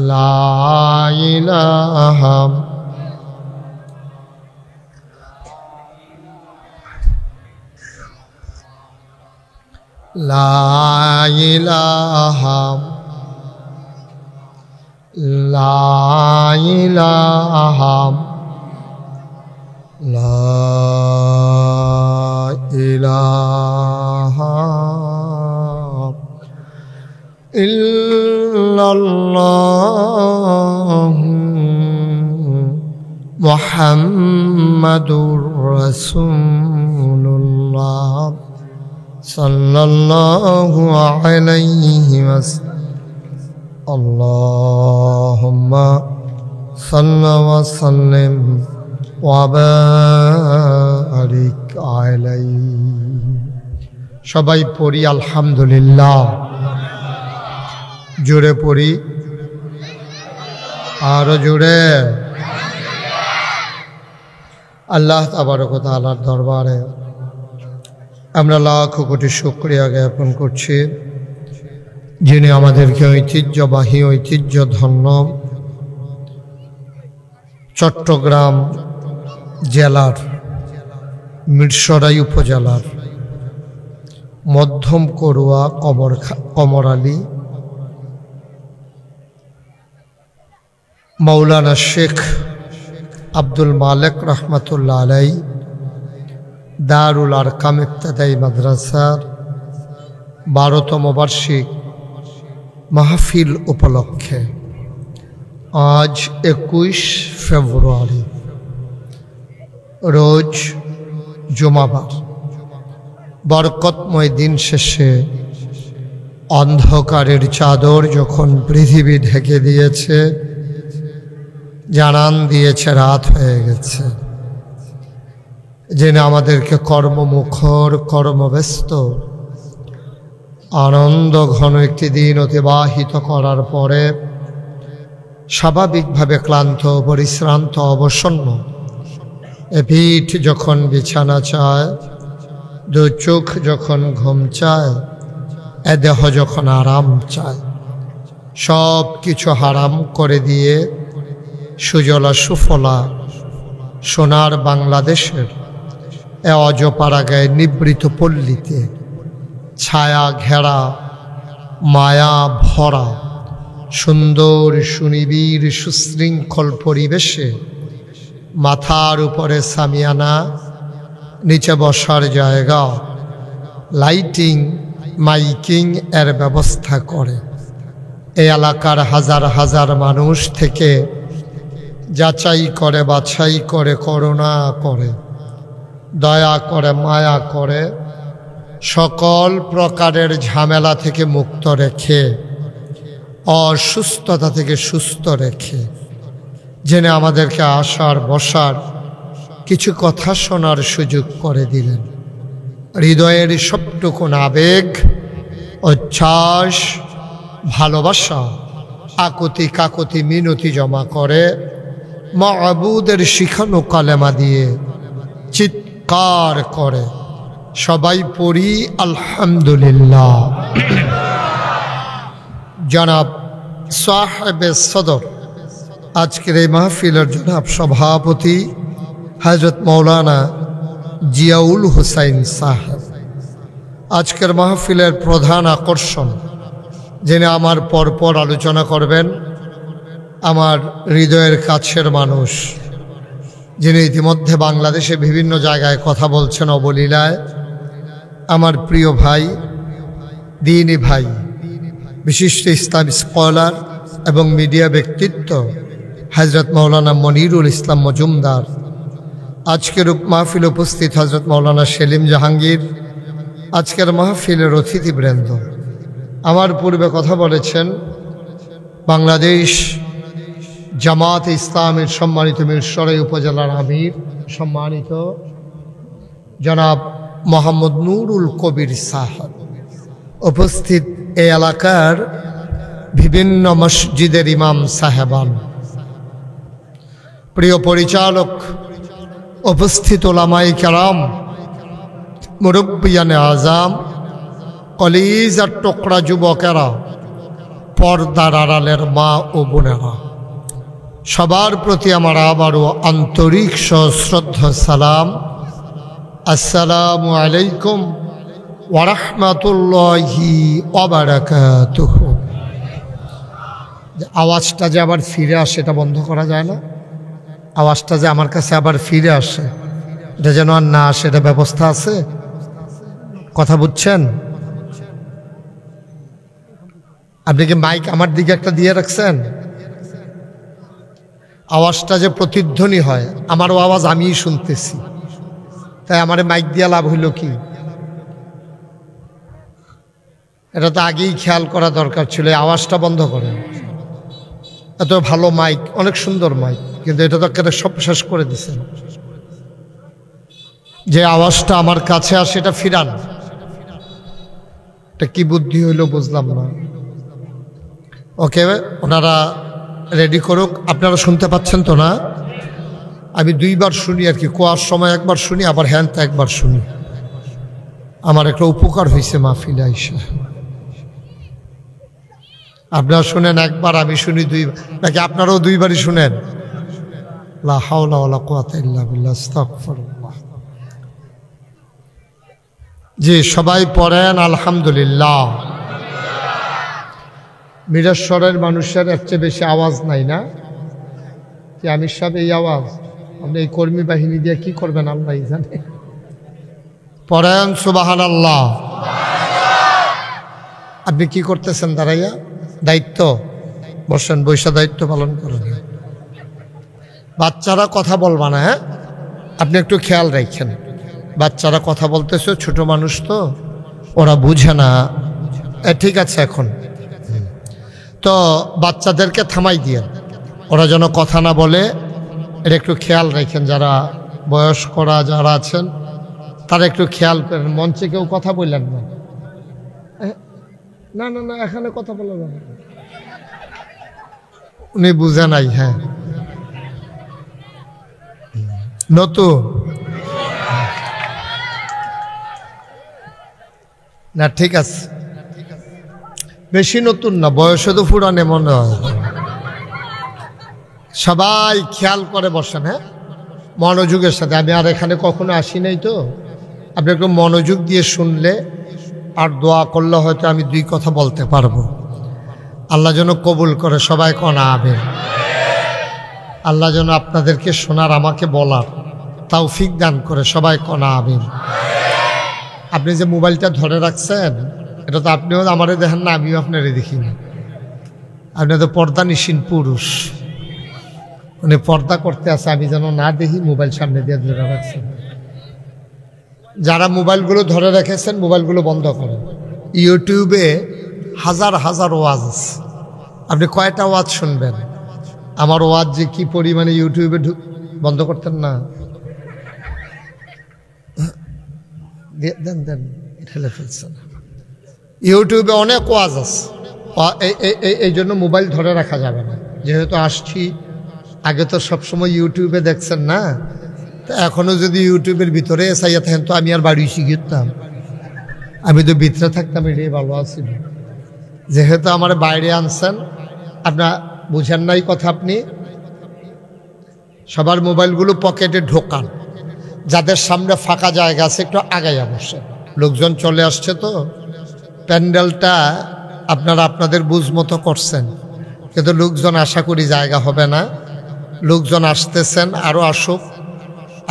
Speaker 1: لا الہ লা ইলাহা ইল্লাল্লাহ মুহাম্মাদুর রাসূলুল্লাহ সাল্লাল্লাহু আলাইহি ওয়াসাল্লাম। আল্লাহুম্মা সাল্লি ওয়া সাল্লিম ওয়া বারিক আলাইহি। সবাই পড়ি আলহামদুলিল্লাহ। জোরে পড়ি, আরো জোরে। আল্লাহ তাবারক ওয়া তাআলার দরবারে আমরা লাখ কোটি শুকরিয়া জ্ঞাপন করছি, যিনি আমাদেরকে ঐতিহ্যবাহী ঐতিহ্যধন্য চট্টগ্রাম জেলার মিরসরাই উপজেলার মধ্যম করুয়া কমরালী মৌলানা শেখ আব্দুল মালেক রহমতুল্লাহ আলাই দারুল আরকাম ইবতেদায়ী মাদ্রাসার 12তম বার্ষিক মাহফিল উপলক্ষে আজ 21 ফেব্রুয়ারি রোজ জুমাবার বরকতময় দিন শেষে অন্ধকারের চাদর যখন পৃথিবী ঢেকে দিয়েছে, জানান দিয়েছে রাত হয়ে গেছে, যিনি আমাদেরকে কর্মমুখর কর্মব্যস্ত আনন্দ ঘন একটি দিন অতিবাহিত করার পরে স্বাভাবিকভাবে ক্লান্ত পরিশ্রান্ত অবসন্ন এ পিঠ যখন বিছানা চায়, দু চোখ যখন ঘুম চায়, এ দেহ যখন আরাম চায়, সব কিছু হারাম করে দিয়ে সুজলা সুফলা সোনার বাংলাদেশের এ অজপাড়াগায় নিবৃত পল্লীতে ছায়া ঘেরা মায়া ভরা সুন্দর সুনিবিড় সুশৃঙ্খল পরিবেশে মাথার উপরে সামিয়ানা, নিচে বসার জায়গা, লাইটিং মাইকিং এর ব্যবস্থা করে এই এলাকার হাজার হাজার মানুষ থেকে যাচাই করে বাছাই করে করুণা করে দয়া করে মায়া করে সকল প্রকারের ঝামেলা থেকে মুক্ত রেখে অসুস্থতা থেকে সুস্থ রেখে জেনে আমাদেরকে আসার বসার কিছু কথা শোনার সুযোগ করে দিলেন। হৃদয়ের সবটুকুন আবেগ, উচ্ছ্বাস, ভালোবাসা, আকুতি কাকুতি মিনতি জমা করে মাবুদের শিখানো কালেমা দিয়ে চিৎকার করে সবাই পড়ি আলহামদুলিল্লাহ। জনাব সাহেবে সদর আজকের এই মাহফিলের জনাব সভাপতি হযরত মৌলানা জিয়াউল হুসাইন সাহেব, আজকের মাহফিলের প্রধান আকর্ষণ, যিনি আমার পরপর আলোচনা করবেন, আমার হৃদয়ের কাছের মানুষ, যিনি ইতিমধ্যে বাংলাদেশে বিভিন্ন জায়গায় কথা বলছেন অবলীলায়, আমার প্রিয় ভাই, দ্বীনি ভাই, বিশিষ্ট ইসলাম স্কলার এবং মিডিয়া ব্যক্তিত্ব হযরত মৌলানা মনিরুল ইসলাম মজুমদার, আজকের মাহফিল উপস্থিত হযরত মৌলানা সেলিম জাহাঙ্গীর, আজকের মাহফিলের অতিথিবৃন্দ, আমার পূর্বে কথা বলেছেন বাংলাদেশ জামাত ইসলামের সম্মানিত মিরসরাই উপজেলার আমির সম্মানিত জনাব মোহাম্মদ নুরুল কবির সাহেব, উপস্থিত এই এলাকার বিভিন্ন মসজিদের ইমাম সাহেবান, প্রিয় পরিচালক, উপস্থিত ওলামায়ে কেরাম, মুরব্বিয়ানে আজাম, কলিজার টুকরা যুবকেরা, পর্দার আড়ালের মা ও বোনেরা, সবার প্রতি আমার আবারও আন্তরিক সশ্রদ্ধ সালাম। আসসালামু আলাইকুম ওয়া রাহমাতুল্লাহি ওয়া বারাকাতুহু। আওয়াজটা যে আবার ফিরে আসে এটা বন্ধ করা যায় না? আওয়াজটা যে আমার কাছে আবার ফিরে আসে এটা যেন আর না আসে, এটা ব্যবস্থা আছে? কথা বুঝছেন? আপনি কি মাইক আমার দিকে একটা দিয়ে রাখছেন? আওয়াজটা যে প্রতিধ্বনি হয়, আমারও আওয়াজ আমিই শুনতেছি, তাই আমার মাইক দিয়ে লাভ হইল কি? এটা তো আগেই খেয়াল করা দরকার ছিল। আওয়াজটা বন্ধ করেন। এত ভালো মাইক, অনেক সুন্দর মাইক, কিন্তু এটা তো কেটে সব শেষ করে দিচ্ছেন। যে আওয়াজটা আমার কাছে আসে এটা ফিরান। এটা কি বুদ্ধি হইল বুঝলাম না। ওকে, ওনারা রেডি করুক। আপনারা শুনতে পাচ্ছেন তো না? আমি দুইবার শুনি আর কি, কোয়ার সময় একবার শুনি, আবার হ্যান্ডটা একবার শুনি। আমার একটা উপকার হয়েছে মাহফিলে আইসা। আপনারা শুনেন একবার, আমি শুনি দুইবার, নাকি আপনারাও দুইবারই শুনেন? লা হাওলা ওয়ালা কুওয়াতা ইল্লা বিল্লাহ, আস্তাগফিরুল্লাহ। জি, সবাই পড়েন আলহামদুলিল্লাহ। মিরেশ্বরের মানুষের এর চেয়ে বেশি আওয়াজ নাই না? কি আমির সাহেব এই আওয়াজ? আপনি এই কর্মী বাহিনী দিয়ে কি করবেন আল্লাহ জানে। পড়েন সুবহানাল্লাহ। আপনি কি করতেছেন দাঁড়াইয়া? দায়িত্ব বসেন, বৈশা দায়িত্ব পালন করেন। বাচ্চারা কথা বলবা না, হ্যাঁ? আপনি একটু খেয়াল রাখেন। বাচ্চারা কথা বলতেছে, ছোট মানুষ তো, ওরা বুঝে না। ঠিক আছে, এখন তো বাচ্চাদেরকে থামাই দিয়ে ওরা যেন কথা না বলে, এটা একটু খেয়াল রাখেন। যারা বয়স্করা যারা আছেন তারা একটু খেয়াল করেন। মঞ্চে কেউ কথা বললেন না, না না না, এখানে কথা বলা যাবে না। উনি বুঝে নাই। হ্যাঁ, নতুন না, ঠিক আছে, বেশি নতুন না, বয়সে তো পুরানে মনে হয়। সবাই খেয়াল করে বসেন, হ্যাঁ, মনোযোগের সাথে। আমি আর এখানে কখনো আসি নাই তো, আপনি একটু মনোযোগ দিয়ে শুনলে আর দোয়া করলে হয়তো আমি দুই কথা বলতে পারবো। আল্লাহ যেন কবুল করে, সবাই কনা আমিন। আল্লাহ যেন আপনাদেরকে শোনার, আমাকে বলার তৌফিক দান করে, সবাই কনা আমিন। আপনি যে মোবাইলটা ধরে রাখছেন, এটা তো আপনিও আমারে দেখেন না, আমিও আপনারে দেখিনি। আপনি তো পর্দানিসীন পুরুষ, উনি পর্দা করতে আছে, আমি যেন না দেখি, মোবাইল সামনে দিয়ে ধরে রাখছেন। যারা মোবাইলগুলো ধরে রেখেছেন, মোবাইলগুলো বন্ধ করেন। ইউটিউবে হাজার হাজার ওয়াজ আছে, আপনি কয়টা ওয়াজ শুনবেন? আমার ওয়াজ যে কি পরিমাণে ইউটিউবে বন্ধ করতেন না, দেন দেন, ঠেলে ফেলছেন। ইউটিউবে অনেক ওয়াজ আছে, এই জন্য মোবাইল ধরে রাখা যাবে না। যেহেতু আসছি, আগে তো সবসময় ইউটিউবে দেখছেন না, তো এখনও যদি ইউটিউবের ভিতরে চাইয়া থাকেন তো আমি আর বাড়ি শিখতাম, আমি তো ভিতরে থাকতাম, এটাই ভালো আছিল। যেহেতু আমার বাইরে আনছেন, আপনার বুঝেন নাই কথা। আপনি সবার মোবাইলগুলো পকেটে ঢোকান, যাদের সামনে ফাঁকা জায়গা আছে একটু আগাইয়া বসে। লোকজন চলে আসছে তো, প্যান্ডেলটা আপনারা আপনাদের বুঝ মতো করছেন, কিন্তু লোকজন আশা করি জায়গা হবে না। লোকজন আসতেছেন, আরও আসুক,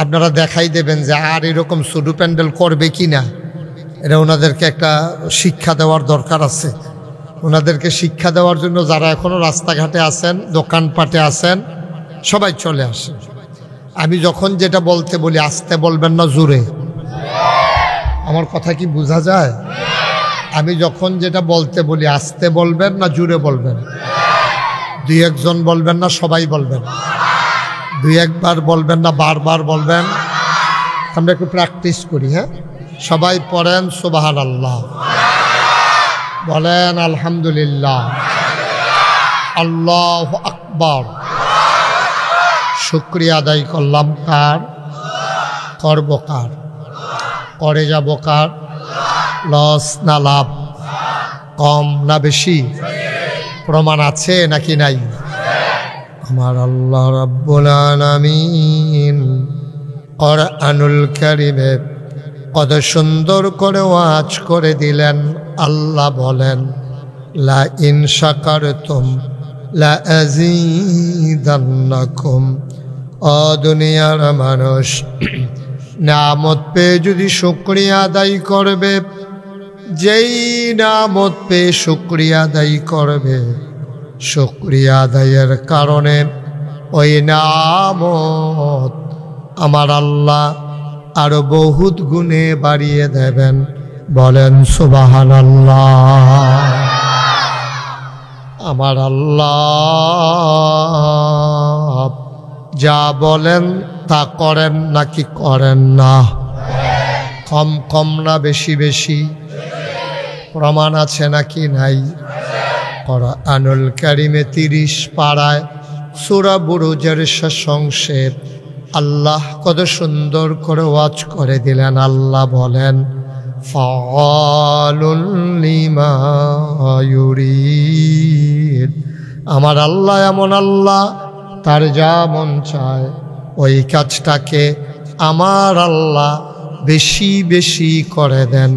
Speaker 1: আপনারা দেখাই দেবেন যে আর এরকম ছোটো প্যান্ডেল করবে কি না। এটা ওনাদেরকে একটা শিক্ষা দেওয়ার দরকার আছে। ওনাদেরকে শিক্ষা দেওয়ার জন্য যারা এখনও রাস্তাঘাটে আছেন, দোকানপাটে আছেন, সবাই চলে আসেন। আমি যখন যেটা বলতে বলি, আস্তে বলবেন না জোরে। আমার কথা কি বোঝা যায়? আমি যখন যেটা বলতে বলি, আস্তে বলবেন না জোরে বলবেন? দুই একজন বলবেন না, সবাই বলবেন? দুই একবার বলবেন না, বারবার বলবেন? আমরা একটু প্র্যাকটিস করি। হ্যাঁ, সবাই পড়েন সুবহানাল্লাহ, বলেন আলহামদুলিল্লাহ, আল্লাহু আকবার। শুকরিয়া আদায় করলাম কার? করব কার? করে যাব কার? লস না লাভ? কম না বেশি? প্রমাণ আছে নাকি নাই? আমার আল্লাহ রাব্বুল আলামিন কুরআনুল কারীমে কত সুন্দর করে ওয়াজ করে দিলেন। আল্লাহ বলেন লা ইন শাকারতুম লা আযীদান্নাকুম। ও দুনিয়ার মানুষ, নিয়ামত পেয়ে যদি শুকরিয়া আদায় করবে, যেই নিয়ামত পেয়ে শুকরিয়া আদায় করবে, শুকরিয়া আদায়ের কারণে ওই নিয়ামত আমার আল্লাহ আরো বহুত গুণে বাড়িয়ে দেবেন। বলেন সুবহানাল্লাহ। আমার আল্লাহ যা বলেন তা করেন নাকি করেন না? কম কম না বেশি বেশি? প্রমাণ আছে নাকি নাই? কুরআনুল কারীমে 30 পারায় সূরা বুরুজের শেষ অংশে আল্লাহ কত সুন্দর করে ওয়াজ করে দিলেন। আল্লাহ বলেন ফাআলুল লিমা ইউরিদ। আমার আল্লাহ এমন আল্লাহ, তার যা মন চায় ওই কাজটাকে আমার আল্লাহ বেশি বেশি করে দেন।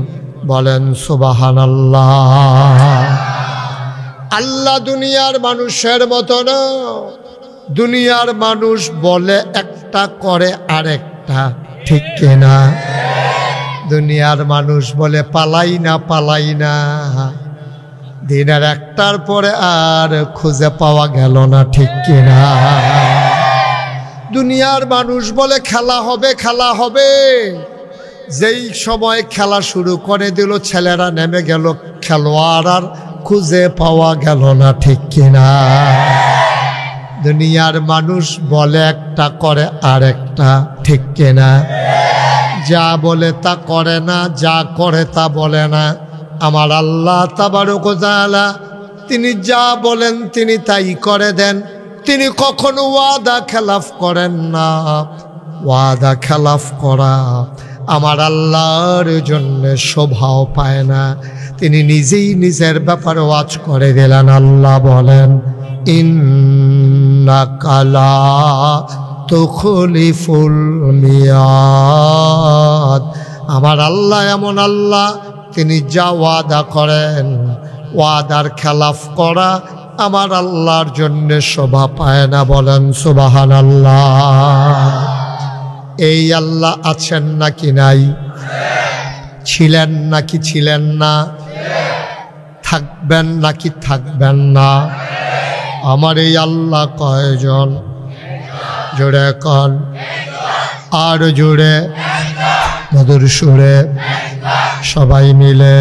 Speaker 1: বলেন সুবহানাল্লাহ। আল্লাহ দুনিয়ার মানুষের মতো না। দুনিয়ার মানুষ বলে একটা করে আরেকটা, ঠিক কিনা? দুনিয়ার মানুষ বলে পালাই না পালাই না, দিনের একটার পরে আর খুঁজে পাওয়া গেল না, ঠিক কিনা? দুনিয়ার মানুষ বলে খেলা হবে খেলা হবে, যেই সময় খেলা শুরু করে দিল ছেলেরা নেমে গেল, খেলোয়াড় আর খুঁজে পাওয়া গেল না, ঠিক কিনা? দুনিয়ার মানুষ বলে একটা করে আরেকটা, ঠিক কিনা? যা বলে তা করে না, যা করে তা বলে না। আমার আল্লাহ তাবারক ওয়া তাআলা তিনি যা বলেন তিনি তাই করে দেন। তিনি কখনো ওয়াদা খেলাফ করেন না। ওয়াদা খেলাফ করা আমার আল্লাহর জন্য শোভাও পায় না। তিনি নিজেই নিজের ব্যাপারে ওয়াজ করে দিলেন। আল্লাহ বলেন ইন্নাকা লা তুখলিফুল মিয়াদ। আমার আল্লাহ এমন আল্লাহ, তিনি যা ওয়াদা করেন, ওয়াদার খেলাফ করা আমার আল্লাহর জন্য শোভা পায় না। বলেন সুবহানাল্লাহ। এই আল্লাহ আছেন নাকি নাই? ছিলেন নাকি ছিলেন না? থাকবেন নাকি থাকবেন না? আমার এই আল্লাহ কয়জন? জোরে কন, আর জোরে, মধুর সুরে, সবাই মিলে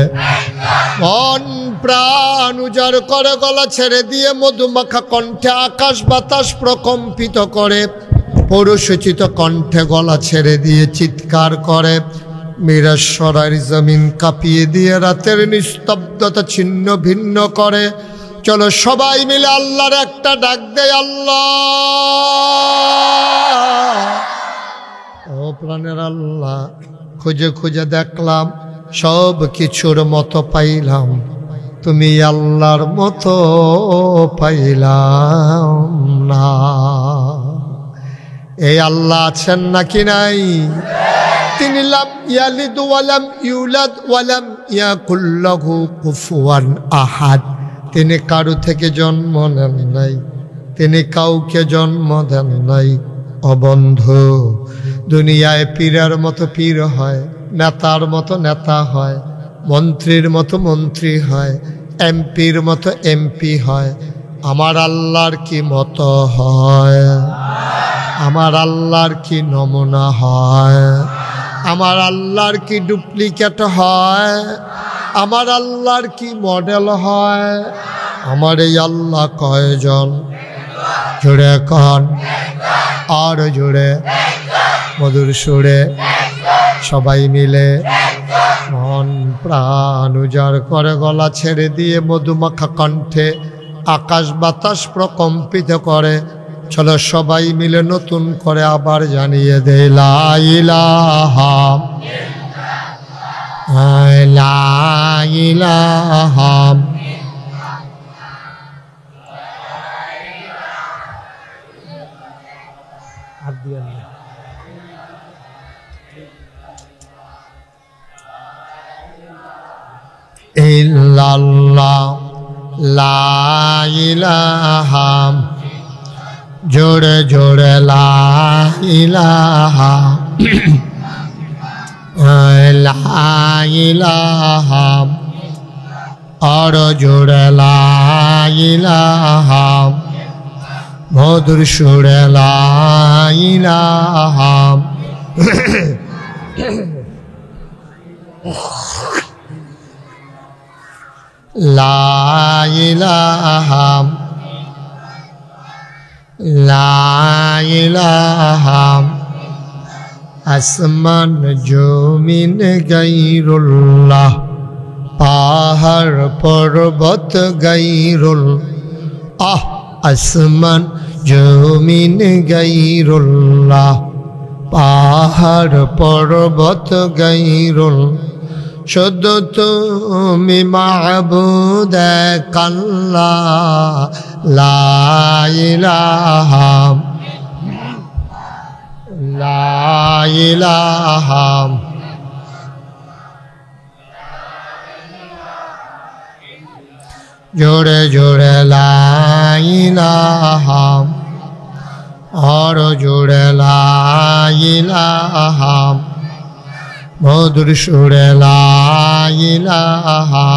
Speaker 1: মন প্রাণ উজাড় করে গলা ছেড়ে দিয়ে মধুমাখা কণ্ঠে আকাশ বাতাস প্রকম্পিত করে, পৌরসূচিত কণ্ঠে গলা ছেড়ে দিয়ে চিৎকার করে, মিরাশ্বরের জমিন কাঁপিয়ে দিয়ে রাতের নিস্তব্ধতা ছিন্ন ভিন্ন করে। চলো সবাই মিলে আল্লাহর একটা ডাক দেয়, আল্লাহ। ও প্রাণের আল্লাহ, খুঁজে খুঁজে দেখলাম সব কিছুর মতো পাইলাম, তুমি আল্লাহর মতো পাইলাম না। এই আল্লাহ আছেন নাকি নাই? তিনি লাম ইয়ালিদ ওয়ালাম ইউলাদ ওয়ালাম ইয়াকুল লাহু কুফুয়ান আহাদ। তিনি কারো থেকে জন্ম নেন নাই, তিনি কাউকে জন্ম দেন নাই। ও বন্ধু, দুনিয়ায় পীরের মতো পীর হয়, নেতার মতো নেতা হয়, মন্ত্রীর মতো মন্ত্রী হয়, এমপির মতো এমপি হয়। আমার আল্লাহর কি মতো হয়? আমার আল্লাহর কি নমুনা হয়? আমার আল্লাহর কি ডুপ্লিকেট হয়? আমার আল্লাহর কি মডেল হয়? আমার এই আল্লাহ কয়জন? জোরে কন, আর জোরে, মধুর সুরে, সবাই মিলে মন প্রাণ উজাড় করে গলা ছেড়ে দিয়ে মধুমাখা কণ্ঠে আকাশ বাতাস প্রকম্পিত করে। চলো সবাই মিলে নতুন করে আবার জানিয়ে দে লা ইলাহা লা ইলাহা ইল্লাল্লাহ লা ইলাহা জোরে জোরে লা ইলাহা লা ইলাহা আর জোরে লা ইলাহা মধুর সুরে লা ইলাহা লা ইলাহা লা ইলাহা আসমান জমিন গায়রুল্লাহ পাহাড় পর্বত গায়রুল্লাহ আসমান জমিন গায়রুল্লাহ পাহাড় পর্বত গায়রুল্লাহ শুধু তুমি মাবুদ আল্লাহ লা ইলাহা লা ইলাহা জোরে জোরে লা ইলাহা আর জোরে লা ইলাহা মধুর সুরে লা ইলাহা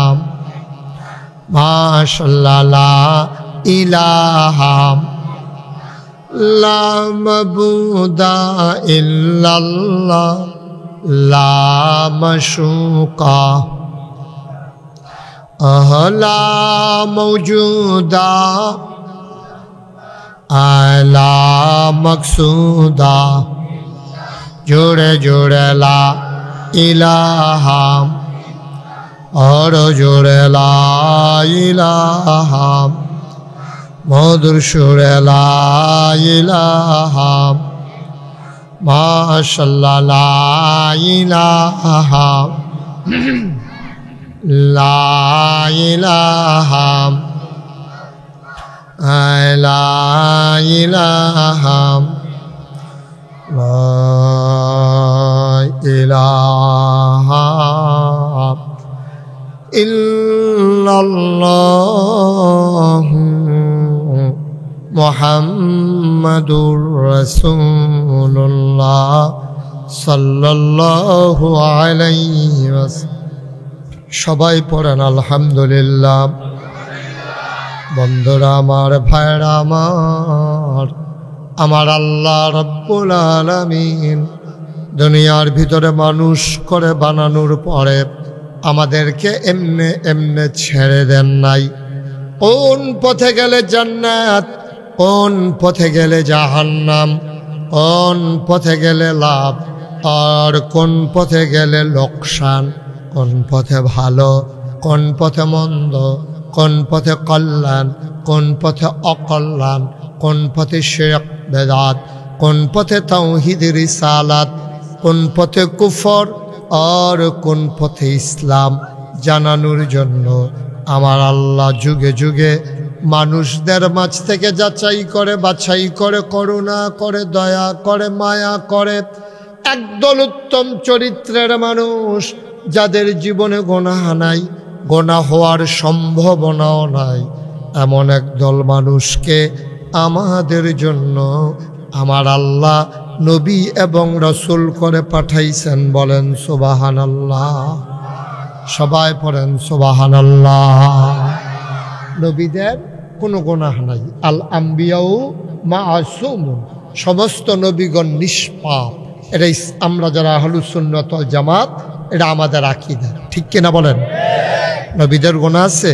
Speaker 1: মাশাআল্লাহ লা ইলাহা লা মাবুদা ইল্লাল্লাহ লা মাশুকা লা মওজুদা লা মকসুদা জোরে জোরে লা ইলাহা আর জোরে লা ইলাহা মধুর সুরে লা ইলাহা মাশাআল্লাহ লা ইলাহা লা ইলাহা লা ইলাহা লা ইলাহা ইল্লাল্লাহ মুহাম্মাদুর রাসূলুল্লাহ সাল্লাল্লাহু আলাইহি ওয়াসাল্লাম। সবাই পড়েন আলহামদুলিল্লাহ। বন্ধুরা আমার, ভাইরা আমার আল্লাহ রাব্বুল আলামিন দুনিয়ার ভিতরে মানুষ করে বানানোর পরে আমাদেরকে এমনে এমনে ছেড়ে দেন নাই। কোন পথে গেলে জান্নাত, কোন পথে গেলে জাহান্নাম, কোন পথে গেলে লাভ আর কোন পথে গেলে লোকসান, কোন পথে ভালো, কোন পথে মন্দ, কোন পথে কল্যাণ, কোন পথে অকল্যাণ, কোন পথে শিরক বেদাত, কোন পথে তাওহীদ রিসালাত, কোন পথে কুফর আর কোন পথে ইসলাম জানানোর জন্য আমার আল্লাহ যুগে যুগে মানুষদের মাঝ থেকে যাচাই করে, বাছাই করে, করুণা করে, দয়া করে, মায়া করে একদল উত্তম চরিত্রের মানুষ, যাদের জীবনে গুনাহ নাই, গুনাহ হওয়ার সম্ভাবনাও নাই, এমন একদল মানুষকে আমাদের জন্য আমার আল্লাহ নবী এবং রসুল করে পাঠাইছেন। বলেন সুবহানাল্লাহ। সবাই পড়েন সুবহানাল্লাহ। নবীদের কোনো গুনাহ নাই। আল আম্বিয়াউ মাসুমুন, সমস্ত নবীগণ নিষ্পাপ। এটা আমরা যারা আহলুস সুন্নাত ওয়াল জামাত, এটা আমাদের আকীদা। ঠিক কিনা বলেন? নবীদের গুনাহ আছে?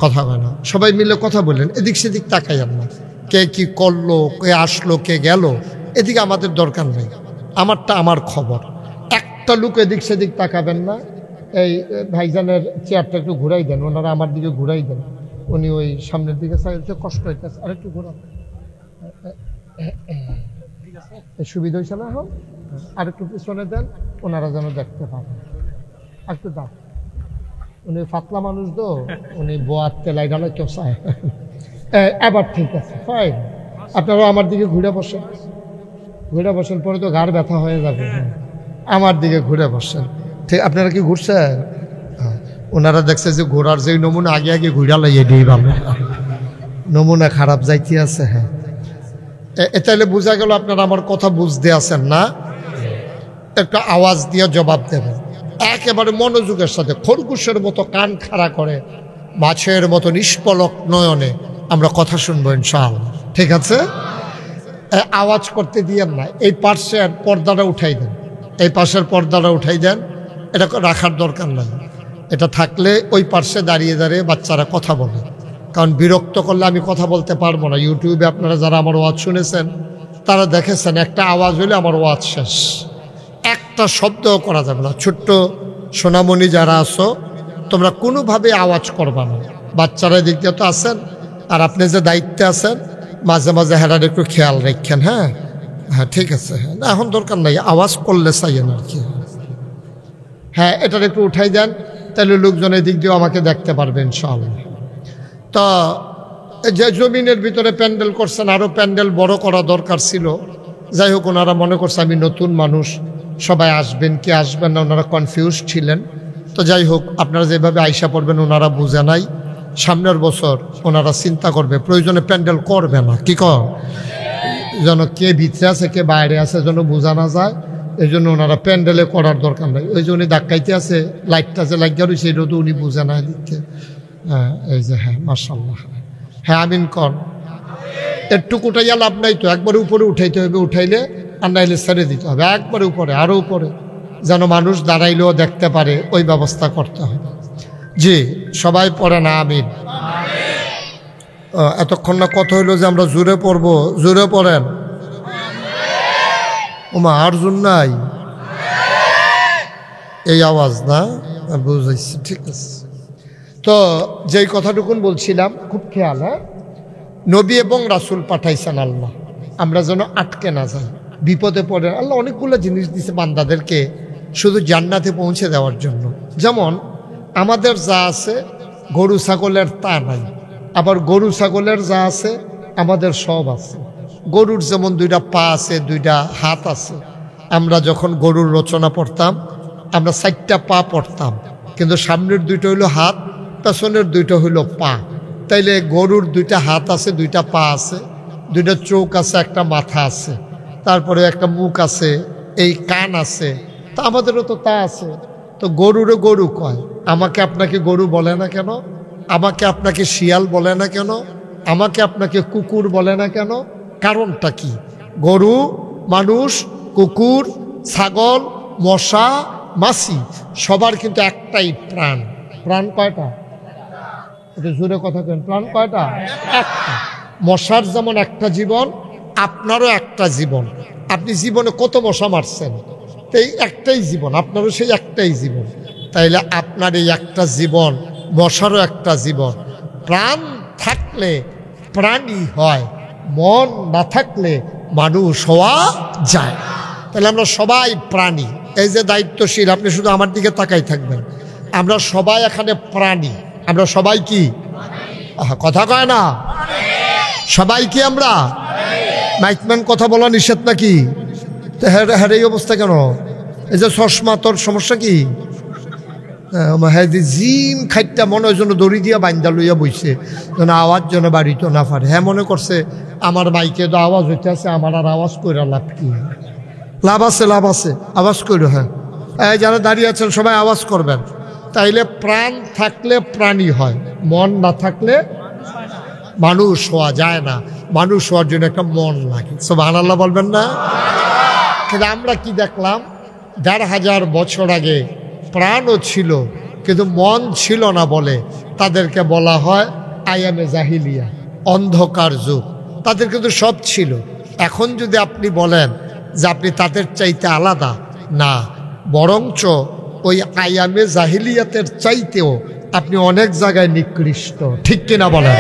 Speaker 1: কথা বলে না, সবাই মিলে কথা বলেন। এদিক সেদিক তাকাইয়েন না, কে কি করলো, কে আসলো, কে গেল, এদিকে আমাদের দরকার নেই। আমারটা আমার খবর। একটা লোক এদিক সেদিক তাকাবেন না। এই ভাইজানের চেয়ারটা একটু ঘুরাই দেন, ওনারা আমার দিকে ঘুরাই দেন। উনি ওই সামনের দিকে চাইতে কষ্ট হইতেছে, আর একটু ঘুরান। সুবিধা হয়েছে না? হোক, আর একটু পিছনে দেন, ওনারা যেন দেখতে পান। একটু দাও। উনি পাতলা মানুষ তো, উনি বোয়ার তেলাই ডালে কেউ চায়। এবার ঠিক আছে, ফাইন। আপনারা আমার দিকে ঘুরে বসেন, ঘুরে বসেন, পরে তো ঘাড় ব্যথা হয়ে যাবে। আমার দিকে ঘুরে বসেন। ঠিক, আপনারা কি ঘুরছেন? ওনারা দেখছে যে ঘোড়ার যে নমুনা আগে আগে ঘুরা লাইয়ে দিই ভালো, নমুনা খারাপ যাইতে আছে। হ্যাঁ, তাহলে বোঝা গেল আপনারা আমার কথা বুঝতে আছেন না। একটা আওয়াজ দিয়ে জবাব দেবেন একেবারে মনোযোগের সাথে, খরগোশের মতো কান খাড়া করে, মাছের মতো নিষ্পলক নয়নে আমরা কথা শুনবো ইনশাআল্লাহ। ঠিক আছে? আওয়াজ করতে দিয়েন না। এই পাশের পর্দাটা উঠাই দেন, এই পাশের পর্দাটা উঠাই দেন। এটা রাখার দরকার নাই। এটা থাকলে ওই পাশে দাঁড়িয়ে দাঁড়িয়ে বাচ্চারা কথা বলে, কারণ বিরক্ত করলে আমি কথা বলতে পারবো না। ইউটিউবে আপনারা যারা আমার ওয়াজ শুনেছেন তারা দেখেছেন, একটা আওয়াজ হলে আমার ওয়াজ শেষ, একটা শব্দও করা যাবে না। ছোট্ট সোনামণি যারা আছো, তোমরা কোনোভাবে আওয়াজ করবা না। বাচ্চারা দিক দিয়ে তো আছেন, আর আপনি যে দায়িত্বে আছেন মাঝে মাঝে হেরার একটু খেয়াল রাখেন। হ্যাঁ হ্যাঁ, ঠিক আছে। হ্যাঁ, এখন দরকার নাই, আওয়াজ করলে চাইয়েন আর কি। হ্যাঁ, এটার একটু উঠাই দেন, তাহলে লোকজন এই দিক দিয়েও আমাকে দেখতে পারবে ইনশাআল্লাহ। তা যে জমিনের ভিতরে প্যান্ডেল করছেন, আরও প্যান্ডেল বড় করা দরকার ছিল। যাই হোক, ওনারা মনে করছে আমি নতুন মানুষ, সবাই আসবেন কি আসবেন না, ওনারা কনফিউজ ছিলেন। তো যাই হোক, আপনারা যেভাবে আইসা পড়বেন ওনারা বুঝে নাই। সামনের বছর ওনারা চিন্তা করবে, প্রয়োজনে প্যান্ডেল করবে না, কি কর, যেন কে ভিতরে আছে কে বাইরে আছে যেন বোঝা না যায়। এই জন্য ওনারা প্যান্ডেলে করার দরকার নাই। ওই যে উনি ধাক্কাইতে আছে, লাইটটা যে লাগিয়ে রয়েছে এটা তো উনি বুঝে না দিচ্ছে। হ্যাঁ, এই যে, হ্যাঁ মাশাআল্লাহ। হ্যাঁ, আমিন কর। একটু উঠাইয়া লাভ নাই তো, একবারে উপরে উঠাইতে হবে, উঠাইলে আর নাইলে ছেড়ে দিতে হবে, একবারে উপরে, আরও উপরে, যেন মানুষ দাঁড়াইলেও দেখতে পারে, ওই ব্যবস্থা করতে হবে। জি, সবাই পড়ে না আমিন। এতক্ষণ না কথা হইলো যে আমরা জোরে পড়বো, জোরে পড়েন। ওমা আর জোর নাই, এই আওয়াজ না, বুঝাইছি, ঠিক আছে। তো যেই কথাটুকুন বলছিলাম, খুব খেয়াল। হ্যাঁ, নবী এবং রাসূল পাঠাইছেন আল্লাহ, আমরা যেন আটকে না যাই, বিপদে পড়ে। আল্লাহ অনেকগুলো জিনিস দিছে বান্দাদেরকে শুধু জান্নাতে পৌঁছে দেওয়ার জন্য। যেমন আমাদের যা আছে গরু ছাগলের তা নাই, আবার গরু ছাগলের যা আছে আমাদের সব আছে। গরুর যেমন দুইটা পা আছে, দুইটা হাত আছে। আমরা যখন গরুর রচনা পড়তাম আমরা 4টা পা পড়তাম, কিন্তু সামনের দুইটা হইল হাত, পেছনের দুইটা হইল পা। তাইলে গরুর 2টা হাত আছে, 2টা পা আছে, 2টা চোখ আছে, একটা মাথা আছে, তারপরে একটা মুখ আছে, এই কান আছে। তা আমাদেরও তো তা আছে। তো গরুরও গরু কয়, আমাকে আপনাকে গরু বলে না কেন? আমাকে আপনাকে শিয়াল বলে না কেন? আমাকে আপনাকে কুকুর বলে না কেন? কারণটা কি? গরু, মানুষ, কুকুর, ছাগল, মশা, মাছি, সবার কিন্তু একটাই প্রাণ। প্রাণ কয়টা? এটা জোরে কথা কেন, প্রাণ কয়টা? একটা। মশার যেমন একটা জীবন, আপনারও একটা জীবন। আপনি জীবনে কত মশা মারছেন? তো এই একটাই জীবন, আপনারও সেই একটাই জীবন। তাইলে আপনার এই একটা জীবন, মশারও একটা জীবন। প্রাণ থাকলে প্রাণী হয়, মন না থাকলে মানুষ হওয়া যায়। তাহলে আমরা সবাই প্রাণী। এই যে দায়িত্বশীল, আপনি শুধু আমার দিকে তাকাই থাকবেন। আমরা সবাই এখানে প্রাণী। আমরা সবাই কি? কথা কয় না? সবাই কি আমরা? মাইকম্যান কথা বলা নিষেধ নাকি? হ্যাঁ হ্যাঁ, এই অবস্থা কেন? এই যে চশমা, তোর সমস্যা কি? হ্যাঁ, যে জিম খাইটা মনে হয় যেন দড়ি দিয়া বাইন্দা লইয়া বইছে, যেন আওয়াজ যেন বাড়িতে না পারে। হ্যাঁ, মনে করছে আমার মাইকে তো আওয়াজ হইতে আছে, আমার আর আওয়াজ কইরা লাভ কি? লাভ আছে, লাভ আছে, আওয়াজ কইরো। হ্যাঁ, যারা দাঁড়িয়ে আছেন সবাই আওয়াজ করবেন। তাইলে প্রাণ থাকলে প্রাণী হয়, মন না থাকলে মানুষ হওয়া যায় না। মানুষ হওয়ার জন্য একটা মন লাগে। সুবহানাল্লাহ বলবেন না? কিন্তু আমরা কি দেখলাম, ১,৫০০ বছর আগে প্রাণও ছিল কিন্তু মন ছিল না বলে তাদেরকে বলা হয় আয়ামে জাহিলিয়া, অন্ধকার যুগ। তাদের কিন্তু সব ছিল। এখন যদি আপনি বলেন যে আপনি তাদের চাইতে আলাদা, না, বরঞ্চ ওই আয়ামে জাহিলিয়াতের চাইতেও আপনি অনেক জায়গায় নিকৃষ্ট। ঠিক কিনা বলেন?